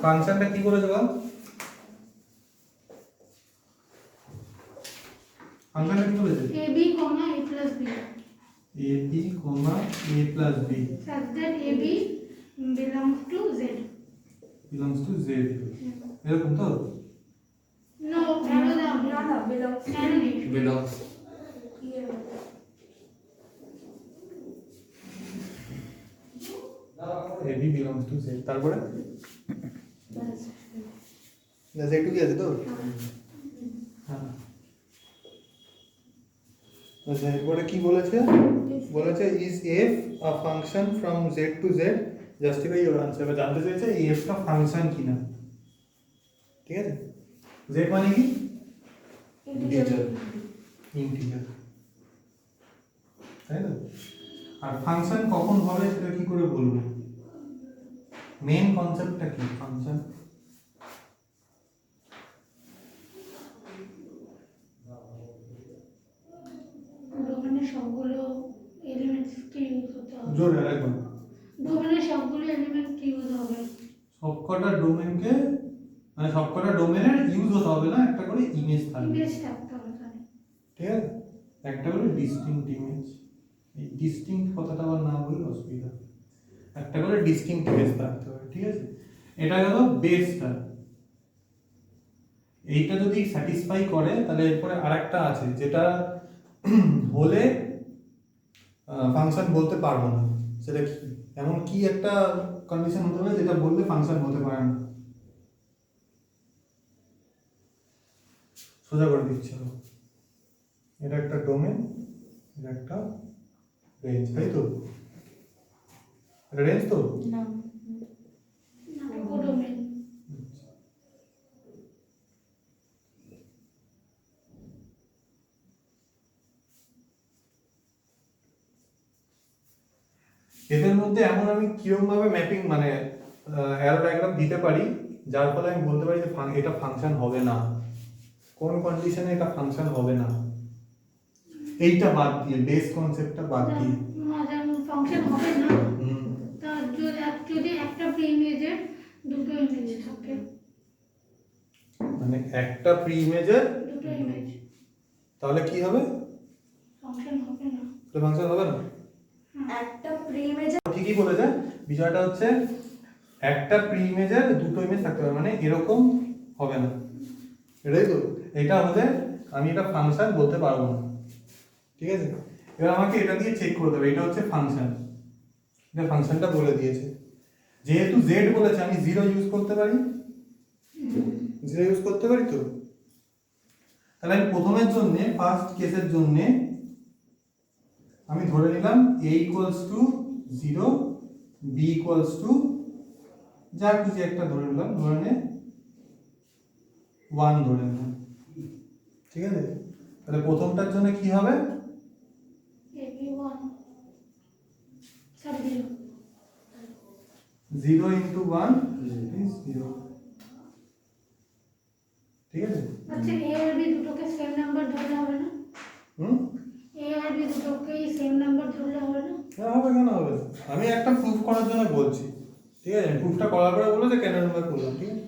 ফাংশনটা কি করেছে বল? ফাংশনটা কি বলেছে? ab, a plus b ab, a plus b such that ab belongs to z. belongs to z, এরকম তো? No, arrow down. Not up, belongs. Arrow down. belongs Here. ab belongs to z, তারপরে That's ব্যাস একটু কি আছে তো? হ্যাঁ। আচ্ছা, এরপরে কি বলেছে? বলেছে is f a function from z to z, justify your answer। এবার জানতে চাইছে এই f টা ফাংশন কিনা। ঠিক আছে? z মানে কি? integer. ইন্টিজার, তাই না? আর ফাংশন কখন হবে সেটা কি করে বলবো? মেইন কনসেপ্টটা কি ফাংশন? ওখানে সবগুলো এলিমেন্টসকে ইউজ করতে হবে। জোরে রাখবেন। ডোমেনের সবগুলো এলিমেন্ট ইউজ হবে। সবকটা ডোমেনকে মানে সবকটা ডোমেনের ইউজ হতে হবে না, একটা করে ইমেজ থাকবে, ইমেজ থাকতে হবে তাহলে। ঠিক আছে, একটা করে ডিস্টিংক্ট ইমেজ। এই ডিস্টিংক্ট কথাটা আবার না বললে অসুবিধা, একটা করে ডিস্টিংক্ট ইমেজ থাকতে হবে, ঠিক আছে। এটা গেল বেসটা। এইটা যদি স্যাটিসফাই করে তাহলে এরপরে আরেকটা আছে যেটা হলে ফাংশন বলতে পারবো না, সেটা কি, এমন কি একটা কন্ডিশন হতে হবে যেটা বললে ফাংশন হতে পারে না। সোজা করে দিচ্ছি আমি। এটা একটা ডোমেন, এটা একটা রেঞ্জ, তাই তো? এটা রেঞ্জ তো? না ডোমেন। এদের মধ্যে এমন আমি কিরকম ভাবে ম্যাপিং মানে অ্যারো ডায়াগ্রাম দিতে পারি যার ফলে আমি বলতে পারি যে এটা ফাংশন হবে না, কোন কন্ডিশনে এটা ফাংশন হবে না, এইটা বাদ দিয়ে, বেস কনসেপ্টটা বাদ দিয়ে। ফাংশন হবে না তার যদি একটা প্রি ইমেজের দুটো ইমেজ থাকে, মানে একটা প্রি ইমেজের দুটো ইমেজ, তাহলে কি হবে? ফাংশন হবে না। তাহলে ফাংশন হবে না। একটা প্রি ইমেজ ঠিকই বলেছে, বিষয়টা হচ্ছে একটা প্রি ইমেজের দুটো ইমেজ থাকতে হবে, মানে এরকম হবে না, এটাই তো। এটা হলে আমি এটা ফাংশন বলতে পারবো না, ঠিক আছে। এবার আমাকে এটা দিয়ে চেক করতে হবে, এটা হচ্ছে ফাংশন, এটা ফাংশনটা বলে দিয়েছে। যেহেতু জেড বলেছে আমি জিরো ইউজ করতে পারি, জিরো ইউজ করতে পারি তো। তাহলে আমি প্রথমের জন্য, ফার্স্ট কেসের জন্য আমি ধরে নিলাম a equals to 0, b equals to যা কিছু একটা ধরে নিলাম, ধরে নে 1 ধরে নিলাম, ঠিক আছে। তাহলে প্রথমটার জন্য কি হবে? ab1 সব 0 0 ইনটু 1 ইজ 0, ঠিক আছে। আচ্ছা a আর b দুটোকে সেম নাম্বার ধরলে হবে না? a আর b দুটোকে সেম নাম্বার ধরলে হবে না? হ্যাঁ হবে, কেন হবে না? আমি একটা প্রুফ করার জন্য বলছি, ঠিক আছে। প্রুফটা করার পরে বলে যে কেন আমরা করলাম, ঠিক আছে।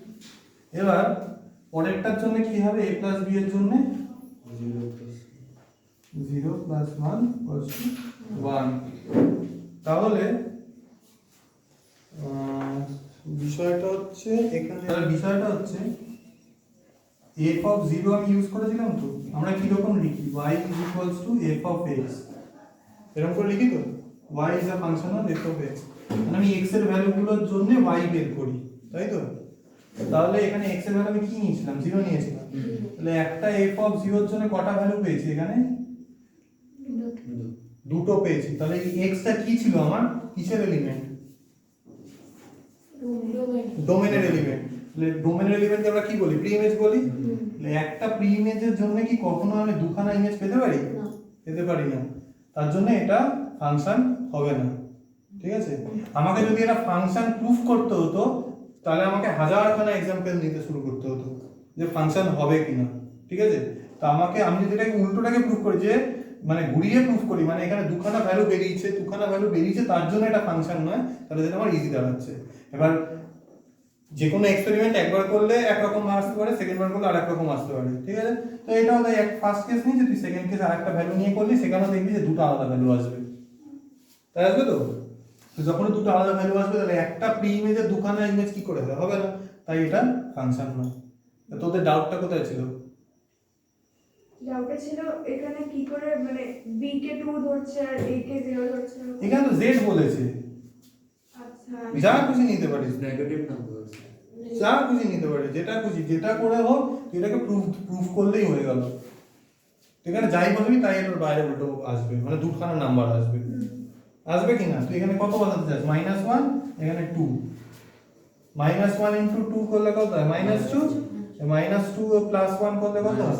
এবার পরেরটার জন্য কি হবে? a প্লাস b এর জন্য 0 প্লাস 1 ইকুয়ালস টু 1। তাহলে বিষয়টা হচ্ছে এখানে, বিষয়টা হচ্ছে f অফ 0 আমি ইউজ করেছিলাম তো, আমরা কি রকম লিখি? y is equals to f of x, এরকম করে লিখি তো, y is a function of f of x, মানে আমি x এর ভ্যালুগুলোর জন্য y বের করি, তাই তো। তাহলে এখানে x এর ভ্যালু আমি কি নিয়েছিলাম? 0 নিয়েছিলাম। তাহলে একটা f of 0 এর জন্য কটা ভ্যালু পেয়েছি এখানে? দুটো পেয়েছি। তাহলে এই x টা কি ছিল আমার? কিসের এলিমেন্ট? ডোমেনের এলিমেন্ট। তাহলে ডোমেনের এলিমেন্টকে আমরা কি বলি? প্রি ইমেজ বলি। তাহলে একটা প্রি ইমেজের জন্য কি কখনো আমি দুখানা ইমেজ পেতে পারি? পেতে পারি না। তার জন্য এটা ফাংশন হবে না, ঠিক আছে। আমাকে যদি এটা ফাংশন প্রুফ করতে হতো তাহলে আমাকে হাজারখানা एग्जांपल নিতে শুরু করতে হতো যে ফাংশন হবে কিনা, ঠিক আছে। তো আমি যদি এটাকে উল্টোটাকে প্রুফ করি, যে মানে ঘুরিয়ে প্রুফ করি, মানে এখানে দুখানা ভ্যালু বেরিয়েছে তার জন্য এটা ফাংশন নয়, তাহলে সেটা আমার ইজি দাঁড়াচ্ছে। এবার যে কোনো এক্সপেরিমেন্ট একবার করলে একরকম আসতে পারে, সেকেন্ড বার করলে আরেক রকম আসতে পারে, ঠিক আছে। তো এটা হলো এক ফার্স্ট কেস নিয়ে, যে তুই সেকেন্ড কেস আরেকটা ভ্যালু নিয়ে করলি, সেখানেও দেখবি যে দুটো আলাদা ভ্যালু আসবে, তাই আসবে তো। তো যখন দুটো আলাদা ভ্যালু আসবে তাহলে একটা প্রি ইমেজের দুখানা ইমেজ কি করে হবে না, তাই এটা ফাংশন নয়। তোদের ডাউটটা কোথায় ছিল? ডাউটটা ছিল এখানে কি করে মানে b কে 2 ধরছে আর a কে 0 ধরছে। এখানে তো z বলেছে, আচ্ছা যা খুশি নিতে পারিস, নেগেটিভ নাম্বার যা খুশি নিতে পারিস, যেটা খুশি যেটা করে হোক তুই এটাকে প্রুফ করলেই হয়ে গেল। এখানে যাই বলবি তাই এর বাইরে উল্টো আসবে, মানে দুখানা নাম্বার আসবে। আসবে কি না? তুই এখানে কত বসাতে চাস? -1, এখানে 2। -1 ইনটু 2 করলে কত হয়? -2। -2 প্লাস 1 করলে কত হয়?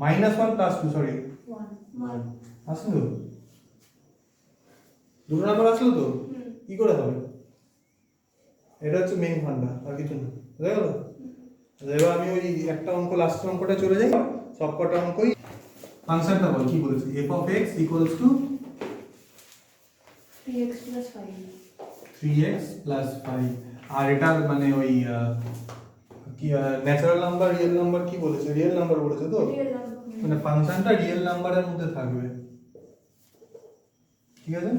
-1 প্লাস 2, সরি 1 আসলো, দুটো নাম্বার আসলো তো। কি করে হবে? এটা হচ্ছে মেইন ফান্ডা, আর কিছু না, বুঝা গেল? এবার আমি ওই একটা অঙ্ক, লাস্টের অঙ্কটা চলে যাই, সবকটা অঙ্কই ফাংশনটা বল কি বলেছে? f of x equals to 3x plus 5. 3x plus 5 আর এটা মানে ওই কি ন্যাচারাল নাম্বার রিয়েল নাম্বার কি বলেছে রিয়েল নাম্বার বলেছে তো Real number. মানে ফাংশনটা রিয়েল নাম্বারের মধ্যে থাকবে ঠিক আছে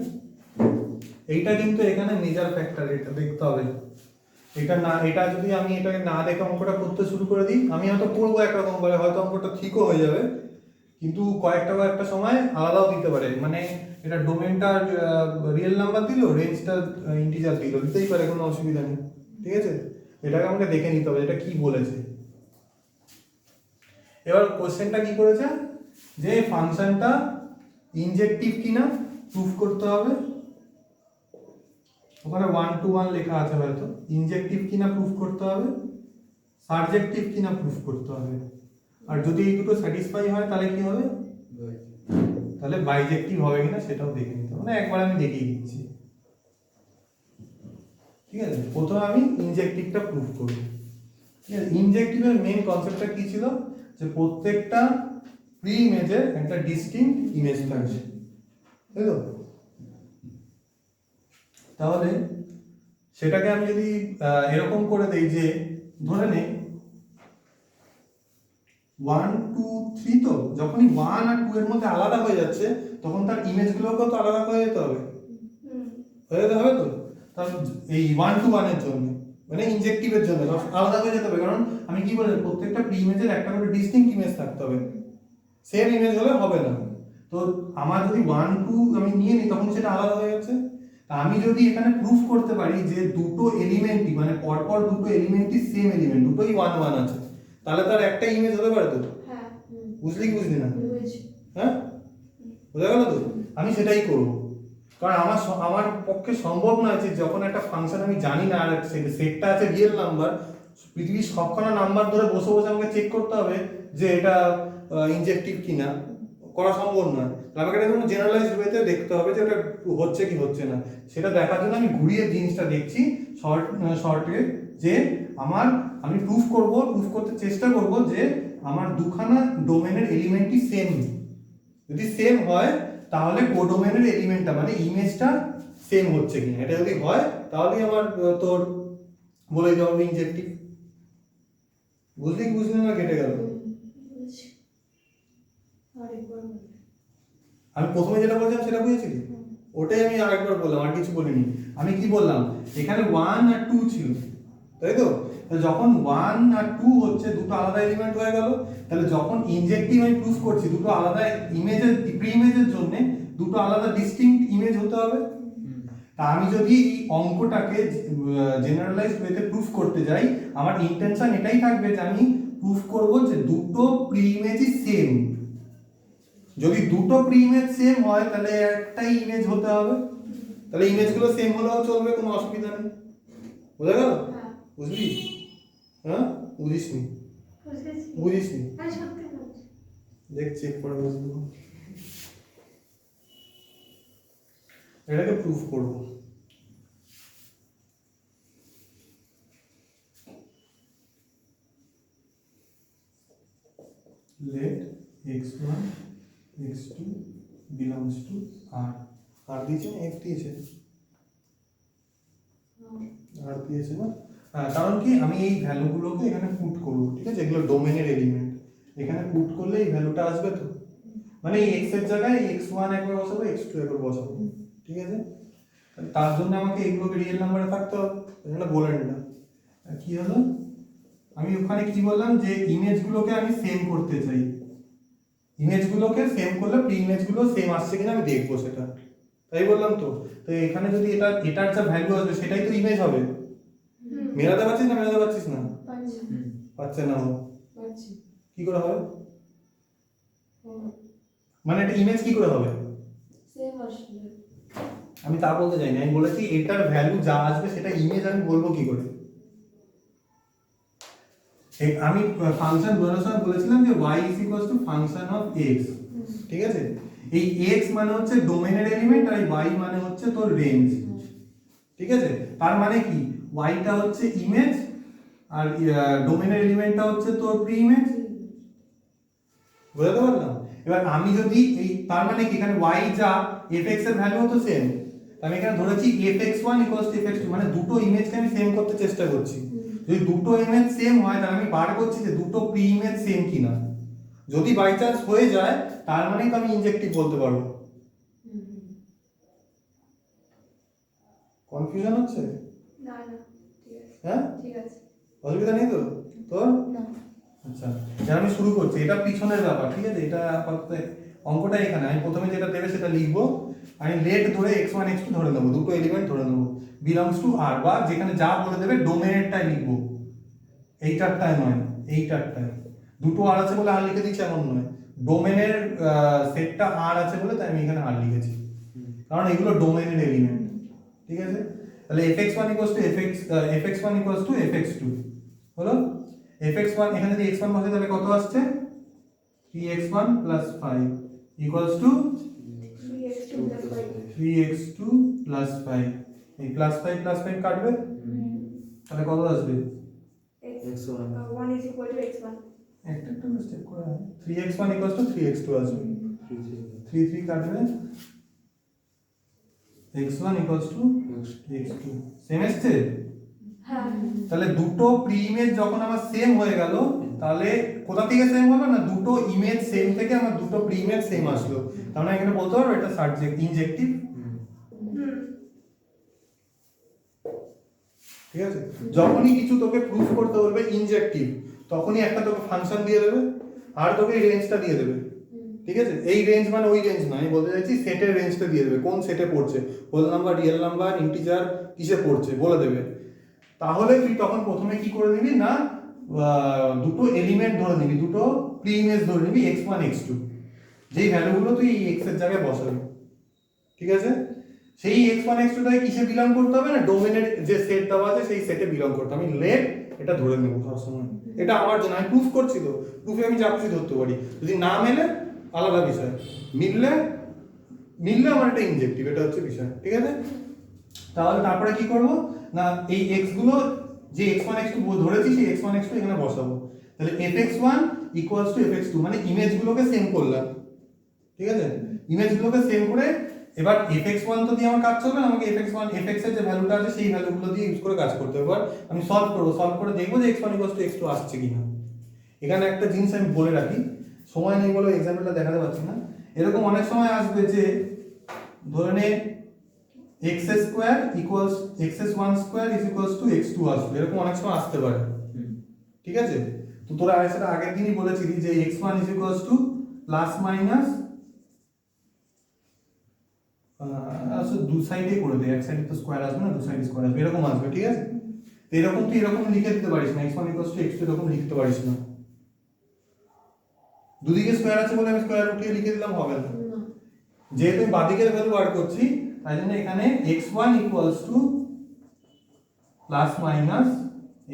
এইটা কিন্তু এখানে মেজর ফ্যাক্টর এটা দেখতে হবে এটা না এটা যদি আমি এটাকে না দেখে অঙ্কটা করতে শুরু করে দিই আমি হয়তো করবো একরকম ভাবে হয়তো অঙ্কটা ঠিকও হয়ে যাবে কিন্তু কয়েকটা সময় আলাদাও দিতে পারে মানে এটা ডোমেনটা রিয়েল নাম্বার দিল রেঞ্জটা ইন্টিজার দিল দিতেই পারে কোনো অসুবিধা নেই ঠিক আছে এটাকে আমাকে দেখে নিতে হবে এটা কি বলেছে এবার কোশ্চেনটা কি করেছে যে ফাংশনটা ইনজেক্টিভ কিনা প্রুফ করতে হবে ওখানে 1 to 1 লেখা আছে হয়তো ইনজেক্টিভ কিনা প্রুফ করতে হবে সাবজেক্টিভ কিনা প্রুফ করতে হবে আর যদি এই দুটো স্যাটিসফাই হয় তাহলে কি হবে তাহলে বাইজেক্টিভ হবে কিনা সেটাও দেখে নিতে হবে মানে একবার আমি দেখিয়ে দিচ্ছি ঠিক আছে প্রথমে আমি ইনজেক্টিভটা প্রুফ করব ঠিক আছে ইনজেক্টিভের মেইন কনসেপ্টটা কি ছিল যে প্রত্যেকটা প্রি ইমেজের একটা ডিস্টিংক্ট ইমেজ থাকবে তাই তো তাহলে সেটাকে আমি যদি এরকম করে দেই যে ধরে নেই 1 2 3 তো যখনই 1 আর 2 এর মধ্যে আলাদা হয়ে যাচ্ছে তখন তার ইমেজগুলোকেও তো আলাদা হয়ে যেতে হবে হয়ে যেতে হবে তো তার এই 1 to 1 এর জন্য মানে ইনজেক্টিভের জন্য আলাদা হয়ে যেতে হবে কারণ আমি কি বললাম প্রত্যেকটা প্রি ইমেজের একটা করে ডিস্টিংক্ট ইমেজ থাকতে হবে সেম ইমেজ হলে হবে না তো আমার যদি 1 2 আমি নিয়ে নিই তখন সেটা আলাদা হয়ে যাচ্ছে আমি যদি এখানে প্রুফ করতে পারি যে দুটো এলিমেন্টই মানে পরপর দুটো এলিমেন্টই সেম এলিমেন্ট দুটোই 1 1 আছে তাহলে তার একটা ইমেজ হতে পারে তো হ্যাঁ বুঝলি না বুঝেছি হ্যাঁ বোঝা গেল তো আমি সেটাই করব কারণ আমার পক্ষে সম্ভব নয় যে যখন একটা ফাংশন আমি জানি না আর সেটটা আছে রিয়েল নাম্বার পৃথিবীর সবকটা নাম্বার ধরে বসে বসে আমাকে চেক করতে হবে যে এটা ইনজেক্টিভ কিনা করা সম্ভব নয় আমাকে এটা কোনো জেনারেলাইজড ওয়েতে দেখতে হবে যে এটা হচ্ছে কি হচ্ছে না সেটা দেখার জন্য আমি ঘুরিয়ে জিনিসটা দেখছি শর্টে যে আমি প্রুফ করতে চেষ্টা করব যে আমার দুখানা ডোমেনের এলিমেন্টই সেম যদি সেম হয় তাহলে কোডোমেনের এলিমেন্টটা মানে ইমেজটা সেম হচ্ছে কিনা এটা যদি হয় তাহলেই আমার তোর বলে দেওয়া হবে ইনজেক্টিভ বুঝলি না কেটে গেল বুঝেছি আরেকবার বল আমি প্রথমে যেটা বলছিলাম সেটা বুঝেছিলি ওটাই আমি আরেকবার বললাম আর কিছু বলিনি আমি কি বললাম এখানে 1 আর 2 ছিল তাই তো যখন 1 আর 2 হচ্ছে দুটো আলাদা এলিমেন্ট হয়ে গেল তাহলে যখন ইনজেক্টিভ আমি প্রুফ করছি দুটো আলাদা ইমেজের প্রি ইমেজের জন্য দুটো আলাদা ডিস্টিংক্ট ইমেজ হতে হবে তা আমি যদি এই অঙ্কটাকে জেনারেলাইজড ওয়েতে প্রুফ করতে যাই আমার ইন্টেনশন এটাই থাকবে যে আমি প্রুফ করব যে দুটো প্রি ইমেজই সেম যদি দুটো প্রি ইমেজ সেম হয় তাহলে একটাই ইমেজ হতে হবে তাহলে ইমেজগুলো সেম হলেও চলবে কোনো অসুবিধা নেই বোঝা গেল বুঝলি হ্যাঁ বুঝিসনি দেখ চেক করে বুঝবো এটাকে প্রুফ করব let x1 x2 belongs to r r দিয়েছে না f দিয়েছে r দিয়েছে না কারণ কি আমি এই ভ্যালুগুলোকে এখানে পুট করব ঠিক আছে এগুলো ডোমেনের এলিমেন্ট এখানে পুট করলে এই ভ্যালুটা আসবে তো মানে এই x এর জায়গায় x1 একবার বসাবো x2 একবার বসাবো ঠিক আছে তার জন্য আমাকে এগুলোকে রিয়েল নাম্বারে থাকতে হবে এটা বলে নিলাম কি হলো আমি ওখানে কি বললাম যে ইমেজগুলোকে আমি সেম করতে চাই ইমেজগুলোকে সেম করলে প্রি ইমেজগুলো সেম আসছে কিনা আমি দেখবো সেটা তাই বললাম তো এখানে যদি এটার যা ভ্যালু আসবে সেটাই তো ইমেজ হবে মেলাতে পারছিস না পাচ্ছে না কি করে হবে মানে এটা ইমেজ কি করে হবে আমি তা বলতে চাই না আমি বলেছি এটার ভ্যালু যা আসবে সেটা ইমেজ আমি বলবো কি করে আমি ফাংশন বোঝানোর সময় বলেছিলাম যে y ফাংশন অফ x ঠিক আছে এই x মানে হচ্ছে ডোমেনের এলিমেন্ট আর y মানে হচ্ছে তোর রেঞ্জ ঠিক আছে তার মানে কি y টা হচ্ছে ইমেজ আর ডোমেনের এলিমেন্টটা হচ্ছে তোর প্রি ইমেজ বুঝতে পারলাম এবার আমি যদি এই তার মানে কি এখানে y যা fx এর ভ্যালু তো সেম আমি এখানে ধরেছি fx1 fx2 মানে দুটো ইমেজকে আমি সেম করতে চেষ্টা করছি। যদি দুটো ইমেজ সেম হয় তাহলে আমি বার করছি যে দুটো প্রি ইমেজ সেম কিনা। যদি বাই চান্স হয়ে যায় তার মানে তো আমি ইনজেক্টিভ বলতে পারবো। কনফিউশন হচ্ছে? না না ঠিক আছে হ্যাঁ ঠিক আছে অসুবিধা নেই তো তোর? না আচ্ছা এবার আমি শুরু করছি, এটা পিছনের ব্যাপার, ঠিক আছে? এটা আপাতত অঙ্কটা এখানে আমি প্রথমে যেটা দেবে সেটা লিখবো। আমি লেট ধরে x1 x2 ধরে নেবো, দুটো এলিমেন্ট ধরে নেবো বিলংস টু আর, বা যেখানে যা বলে দেবে ডোমেনেরটাই লিখবো, এইটারটায় নয়, এইটারটায়। দুটো আর আছে বলে আর লিখে দিচ্ছি এমন নয়, ডোমেনের সেটটা আর আছে বলে তাই আমি এখানে আর লিখেছি, কারণ এগুলো ডোমেনের এলিমেন্ট, ঠিক আছে? তাহলে fx1 fx2 হলো। fx1 এখানে যদি x1 বসে তাহলে কত আসছে? 3x1 plus 5 equals to 3x2 plus 5 3x2 plus 5। এই plus 5 কাটবে তাহলে কত আসবে? x1 1 is equal to x1 একটা স্টেপ করে 3x1 equals to 3x2 আসবে, 3 কাটবে, x1 equals to x2 same আসছে। হ্যাঁ তাহলে দুটো প্রি ইমেজ যখন আমার সেম হয়ে গেল তাহলে কোথা থেকে সেম হলো না, দুটো ইমেজ সেম থেকে আমার দুটো প্রি ইমেজ সেম আসলো, তার মানে এখানে বলতে পারবো এটা সাবজেক্ট ইনজেক্টিভ, ঠিক আছে? যখনই কিছু তোকে প্রুফ করতে বলবে ইনজেক্টিভ তখনই একটা তোকে ফাংশন দিয়ে দেবে আর তোকে এই রেঞ্জটা দিয়ে দেবে, ঠিক আছে? এই রেঞ্জ মানে ওই রেঞ্জ না, আমি বলতে চাইছি সেটের রেঞ্জটা দিয়ে দেবে, কোন সেটে পড়ছে, whole number, real number, integer কিসে পড়ছে বলে দেবে। তাহলে তুই তখন প্রথমে কি করে নিবি না, দুটো এলিমেন্ট ধরে নিবি, দুটো প্রি ইমেজ ধরে নিবি x1 x2, যেই ভ্যালুগুলো তুই x এর জায়গায় বসাবি, ঠিক আছে? সেই x1 x2 টাকে কিসে বিলং করতে হবে না, ডোমেনের যে সেট দেওয়া আছে সেই সেটে বিলং করতে হবে। আমি লেট এটা ধরে নেব সবসময়, এটা আমার জন্য, আমি প্রুফ করছি তো, প্রুফে আমি যা খুশি ধরতে পারি, যদি না মেলে আলাদা বিষয়, মিললে আমার এটা ইনজেক্টিভ, এটা হচ্ছে বিষয়, ঠিক আছে? তাহলে তারপরে কি করব না, এই x গুলো যে x1 x2 ধরেছি সেই x1 x2 এখানে বসাবো। তাহলে fx1 equals to fx2 মানে ইমেজ গুলোকে সেম করলাম, ঠিক আছে? ইমেজ গুলোকে সেম করে এবার fx1 তো দিয়ে আমার কাজ চলবে না, আমাকে fx1 fx এর যে ভ্যালুটা আছে সেই ভ্যালুগুলো দিয়ে ইউজ করে কাজ করতে হবে। এবার আমি সলভ করে দেখবো যে x1 equals to x2 আসছে কিনা। এখানে একটা জিনিস আমি বলে রাখি, সময় নেই বলে এক্সাম্পলটা দেখাতে পারছি না, এরকম অনেক সময় আসবে যে ধরে নে x² equals x1² is equals to x2 আসবে, এরকম অনেক সময় আসতে পারে, ঠিক আছে? তো তোরা সেটা আগের দিনই বলেছিলি যে x1 is equals to plus minus, আসলে দু সাইডে করে দে, এক সাইডে তো স্কয়ার আসবে না, দু সাইডে স্কয়ার আসবে, এরকম আসবে, ঠিক আছে? তো এরকম তুই এরকম লিখে দিতে পারিস না, x1 equals to x2 এরকম লিখতে পারিস না, দুদিকে স্কয়ার আছে বলে আমি স্কয়ার উঠিয়ে লিখে দিলাম হবে না, যেহেতু আমি বাদিকের ভ্যালু বার করছি তাই জন্য এখানে x1 equals to plus minus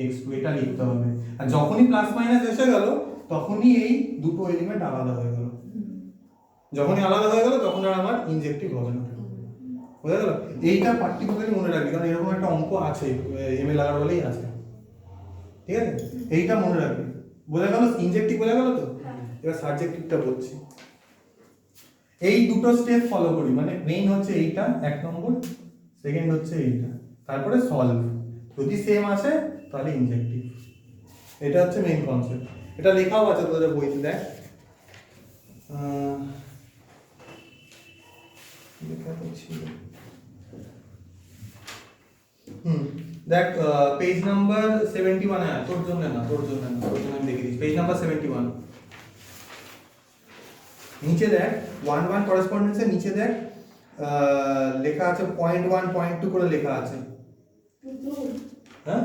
x2 এটা লিখতে হবে। আর যখনই প্লাস মাইনাস এসে গেল তখনই এই দুটো এলিমেন্ট আলাদা হয়ে গেল, যখনই আলাদা হয়ে গেল তখন আর আমার ইনজেক্টিভ হবে না, বুঝা গেল? এইটা পার্টিকুলারলি মনে রাখবি, কারণ এরকম একটা অঙ্ক আছে এমএল আর বলেই আছে, ঠিক আছে? এইটা মনে রাখবি, বোঝা গেল? ইনজেক্টিভ বোঝা গেল তো? এবার সাবজেক্টিভটা বলছি, এই দুটো স্টেপ ফলো করি, মানে মেইন হচ্ছে এইটা এক নম্বর, সেকেন্ড হচ্ছে এইটা, তারপরে সলভ, যদি সেম আসে তাহলে ইনজেক্টিভ, এটা হচ্ছে মেইন কনসেপ্ট। এটা লেখাও আছে তোদের বইতে, দেখ লেখা তো ছিল, দেখ পেজ নাম্বার 71, হ্যাঁ তোর জন্য না, তোর জন্য আমি দেখে দিচ্ছি, পেজ নাম্বার 71 নিচে দেখ 1 করেসপন্ডেন্সের নিচে দেখ লেখা আছে 0.1 0.2 করে লেখা আছে, হ্যাঁ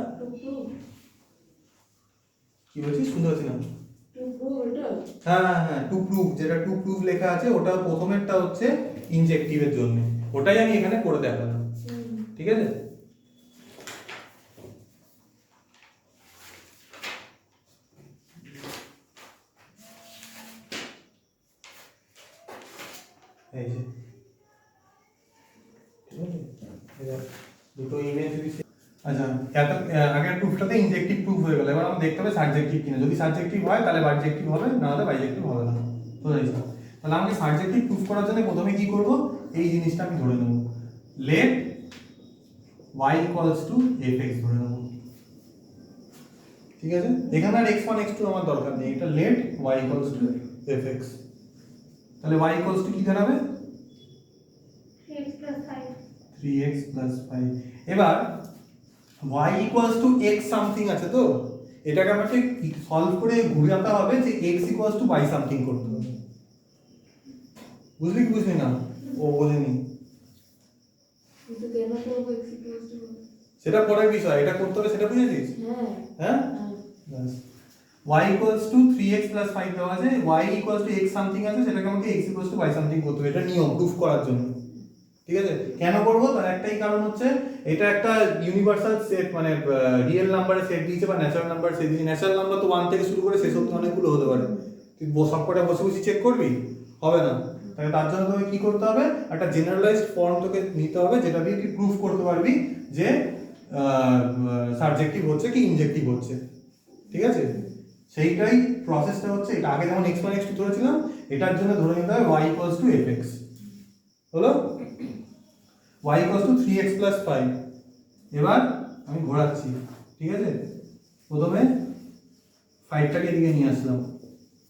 কি বলছিস শুনতে পাচ্ছি না? হ্যাঁ টু প্রুভ, যেটা টু প্রুভ লেখা আছে ওটা প্রথমেরটা হচ্ছে ইনজেক্টিভের জন্য, ওটাই আমি এখানে করে দেখালাম, ঠিক আছে? এই যে দুটো ইমেজ, আচ্ছা আগের প্রুফটাতে ইনজেক্টিভ প্রুফ হয়ে গেল, এবার আমরা দেখতে হবে সাবজেক্টিভ কিনা, যদি সাবজেক্টিভ হয় তাহলে বাইজেক্টিভ হবে, না হলে বাইজেক্টিভ হবে না, বুঝতে পারছিস? তাহলে আমাকে সাবজেক্টিভ প্রুফ করার জন্য প্রথমে কি করব, এই জিনিসটা আমি ধরে নেব let y equals to fx ধরে নেব, ঠিক আছে? এখানে আর x1 x2 আমার দরকার নেই, এটা let y equals to fx। তাহলে y ইকুয়ালস টু কি দাঁড়াবে? 3x plus 5 3x plus 5। এবার y equals two x something আছে, তো এটাকে আমাকে সলভ করে ঘুরাতে হবে যে x equals to y something করতে হবে। বুঝলি কি বুঝলি না? ও বোঝেনি, কিন্তু কেন করবো x equals to সেটা পরের বিষয়, এটা করতে হবে সেটা বুঝেছিস? হ্যাঁ হ্যাঁ, হ্যাঁ ব্যাস। y equals two 3x plus 5 দেওয়া আছে, y equals two x something আছে, সেটাকে আমাকে x equals to y something করতে হবে। এটা নিয়ম প্রুফ করার জন্য, ঠিক আছে? কেন করব? তার একটাই কারণ হচ্ছে এটা একটা ইউনিভার্সাল সেট, মানে রিয়েল নাম্বারের সেট দিয়েছে বা ন্যাচারাল নাম্বার সেট দিয়েছে। ন্যাচারাল নাম্বার তো 1 থেকে শুরু করে শেষ অবধি অনেকগুলো হতে পারে, তুই সবকটা বসে বসে চেক করবি? হবে না। তাহলে তার জন্য তোকে কি করতে হবে? একটা জেনারেলাইজড ফর্ম তোকে নিতে হবে, যেটা দিয়ে তুই প্রুফ করতে পারবি যে সাবজেক্টিভ হচ্ছে কি ইনজেক্টিভ হচ্ছে, ঠিক আছে? সেইটাই প্রসেসটা হচ্ছে এটা। আগে যেমন x1 x2 ধরেছিলাম, এটার জন্য ধরে নিতে হবে y ইকুয়ালস টু fx, হলো y equals two 3x plus 5। এবার আমি ঘোরাচ্ছি, ঠিক আছে? প্রথমে 5টাকে এদিকে নিয়ে আসলাম,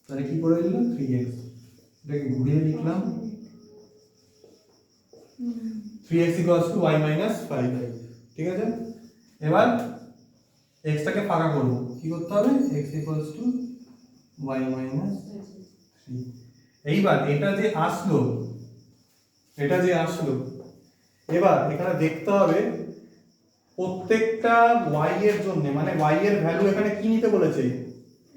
তাহলে কি করে দিলাম? 3x, এটাকে ঘুরিয়ে লিখলাম 3x equals to y minus 5, ঠিক আছে? এবার x টাকে ফাঁকা করব, কি করতে হবে? x equals to y minus 3। এইবার এটা যে আসলো, এবার এখানে দেখতে হবে প্রত্যেকটা y এর জন্য, মানে y এর ভ্যালু এখানে কি নিতে বলেছে?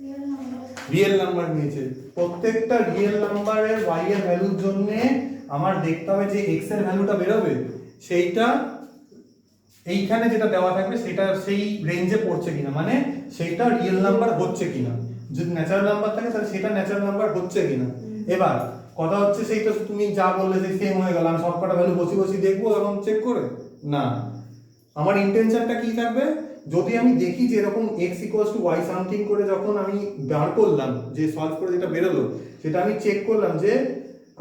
real number রিয়েল নাম্বার নিয়েছে। প্রত্যেকটা রিয়েল নাম্বারের y এর ভ্যালুর জন্য আমার দেখতে হবে যে x এর ভ্যালুটা বেরোবে সেইটা এইখানে যেটা দেওয়া থাকবে সেটা সেই রেঞ্জে পড়ছে কিনা, মানে সেইটা রিয়েল নাম্বার হচ্ছে কিনা। যদি ন্যাচারাল নাম্বার থাকে তাহলে সেটা ন্যাচারাল নাম্বার হচ্ছে কিনা। এবার কথা হচ্ছে সেইটা তুমি যা বললে যে সেম হয়ে গেল, আমি সবকটা ভ্যালু বসে দেখবো এবং চেক করে না। আমার ইন্টেনশনটা কি থাকবে? যদি আমি দেখি যে এরকম x equals to y something করে যখন আমি বার করলাম, যে সলভ করে যেটা বেরোলো, সেটা আমি চেক করলাম যে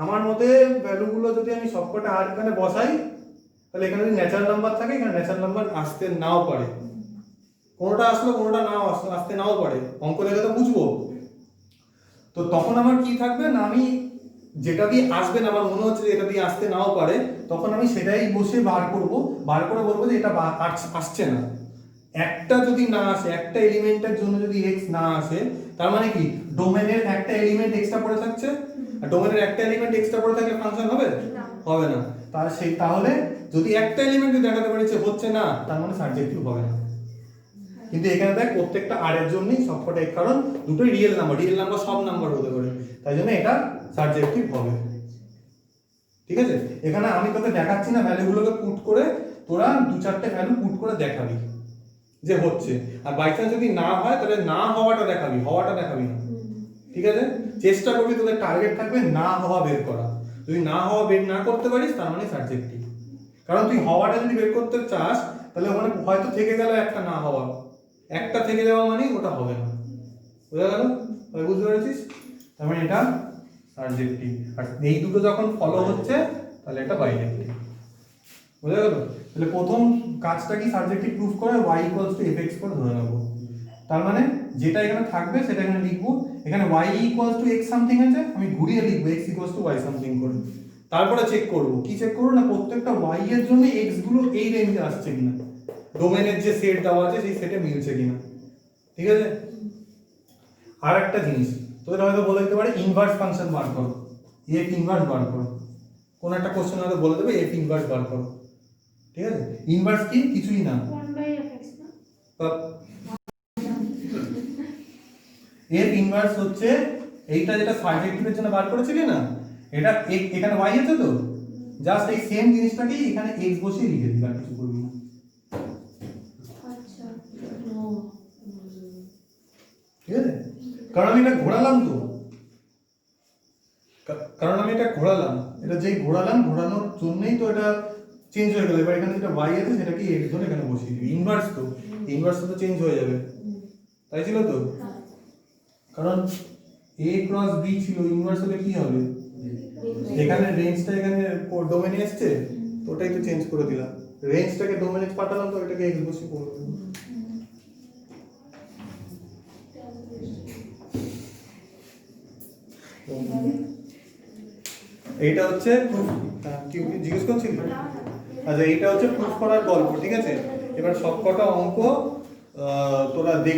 আমার মধ্যে ভ্যালুগুলো যদি আমি সবকটা আর এখানে বসাই, তাহলে এখানে যদি ন্যাচারাল নাম্বার থাকে, এখানে ন্যাচারাল নাম্বার আসতে নাও পারে, কোনোটা আসলো কোনোটা নাও আসতে নাও পারে, অঙ্ক দেখে তো বুঝবো। তো তখন আমার কি থাকবে না, আমি যেটা দিয়ে আসবে না, আমার মনে হচ্ছে যে এটা দিয়ে আসতে নাও পারে, তখন আমি সেটাই বসে বার করে বলবো যে এটা আসছে না। একটা যদি না আসে, একটা এলিমেন্টের জন্য যদি x না আসে, তার মানে কি ডোমেনের একটা এলিমেন্ট এক্সট্রা পড়ে থাকছে, আর ডোমেনের একটা এলিমেন্ট এক্সট্রা পড়ে থাকলে ফাংশন হবে? হবে না। তাহলে যদি একটা এলিমেন্ট দেখাতে পারি যে হচ্ছে না, তার মানে সাবজেক্টিভ হবে না। কিন্তু এখানে দেখ প্রত্যেকটা আর এর জন্যই সবকটা, কারণ দুটোই রিয়েল নাম্বার সব নাম্বার হতে পারে, তাই জন্য এটা সাবজেক্টিভ হবে, ঠিক আছে? এখানে আমি তোকে দেখাচ্ছি না, ভ্যালুগুলোকে পুট করে তোরা 2-4টে ভ্যালু পুট করে দেখাবি যে হচ্ছে, আর বাই চান্স যদি না হয় তাহলে না হওয়াটা দেখাবি, হওয়াটা দেখাবি না, ঠিক আছে? চেষ্টা করবি, তোদের টার্গেট থাকবে না হওয়া বের করা। যদি না হওয়া বের না করতে পারিস তার মানে সাবজেক্টিভ। কারণ তুই হওয়াটা যদি বের করতে চাস, তাহলে ওখানে হয়তো থেকে গেল একটা না হওয়া, একটা থেকে যাওয়া মানে ওটা হবে না। বুঝা গেল? বুঝতে পেরেছিস? তার মানে এটা সাবজেক্টিভ, আর এই দুটো যখন ফলো হচ্ছে তাহলে এটা বাইজেক্টিভ। বুঝা গেল? তাহলে প্রথম কাজটা কি সাবজেক্টিভ প্রুফ করে y ইকুয়ালস টু fx করে ধরে নেব। তার মানে যেটা এখানে থাকবে সেটা এখানে লিখবো, এখানে y equals two x something আছে, আমি ঘুরিয়ে লিখবো x equals to y something করে। তারপরে চেক করব, কি চেক করব না প্রত্যেকটা y এর জন্য x গুলো এই রেঞ্জে আসছে কিনা, ডোমেনের যে সেট দেওয়া আছে সেই সেটে মিলছে কিনা, ঠিক আছে? আর একটা জিনিস তোদের হয়তো বলে দিতে পারে ইনভার্স ফাংশন বার করো, f ইনভার্স বার করো, কোন একটা কোশ্চেন হয়তো বলে দেবে f ইনভার্স বার করো, ঠিক আছে? ইনভার্স কি? কিছুই না, 1/fx না f ইনভার্স হচ্ছে এইটা যেটা সাবজেক্টিভের জন্য বার করেছিলি না, এটা এখানে y আছে তো, জাস্ট এই সেম জিনিসটাকেই এখানে x বসিয়ে লিখে দিবি, আর কিছু করবি না। আচ্ছা ঠিক আছে? কারণ আমি এটা ঘোরালাম তো, এটা যেই ঘোরানোর জন্যই তো এটা চেঞ্জ হয়ে গেল। এবার এখানে যেটা y আছে সেটাকে x ধরে এখানে বসিয়ে দিবি, ইনভার্স তো চেঞ্জ হয়ে যাবে, তাই ছিল তো? কারণ a ক্রস b ছিল, ইনভার্স হলে কি হবে? এখানে রেঞ্জটা এখানে ডোমেনে আসছে, ওটাই তো চেঞ্জ করে দিলাম, রেঞ্জটাকে ডোমেনে পাঠালাম তো এটাকে এক্স বসে পড়বে। এইটা হচ্ছে প্রুফ, কি জিজ্ঞেস করছিলি? আচ্ছা এইটা হচ্ছে প্রুফ করার গল্প, ঠিক আছে। এবার সবকটা অঙ্ক তোরা দেখ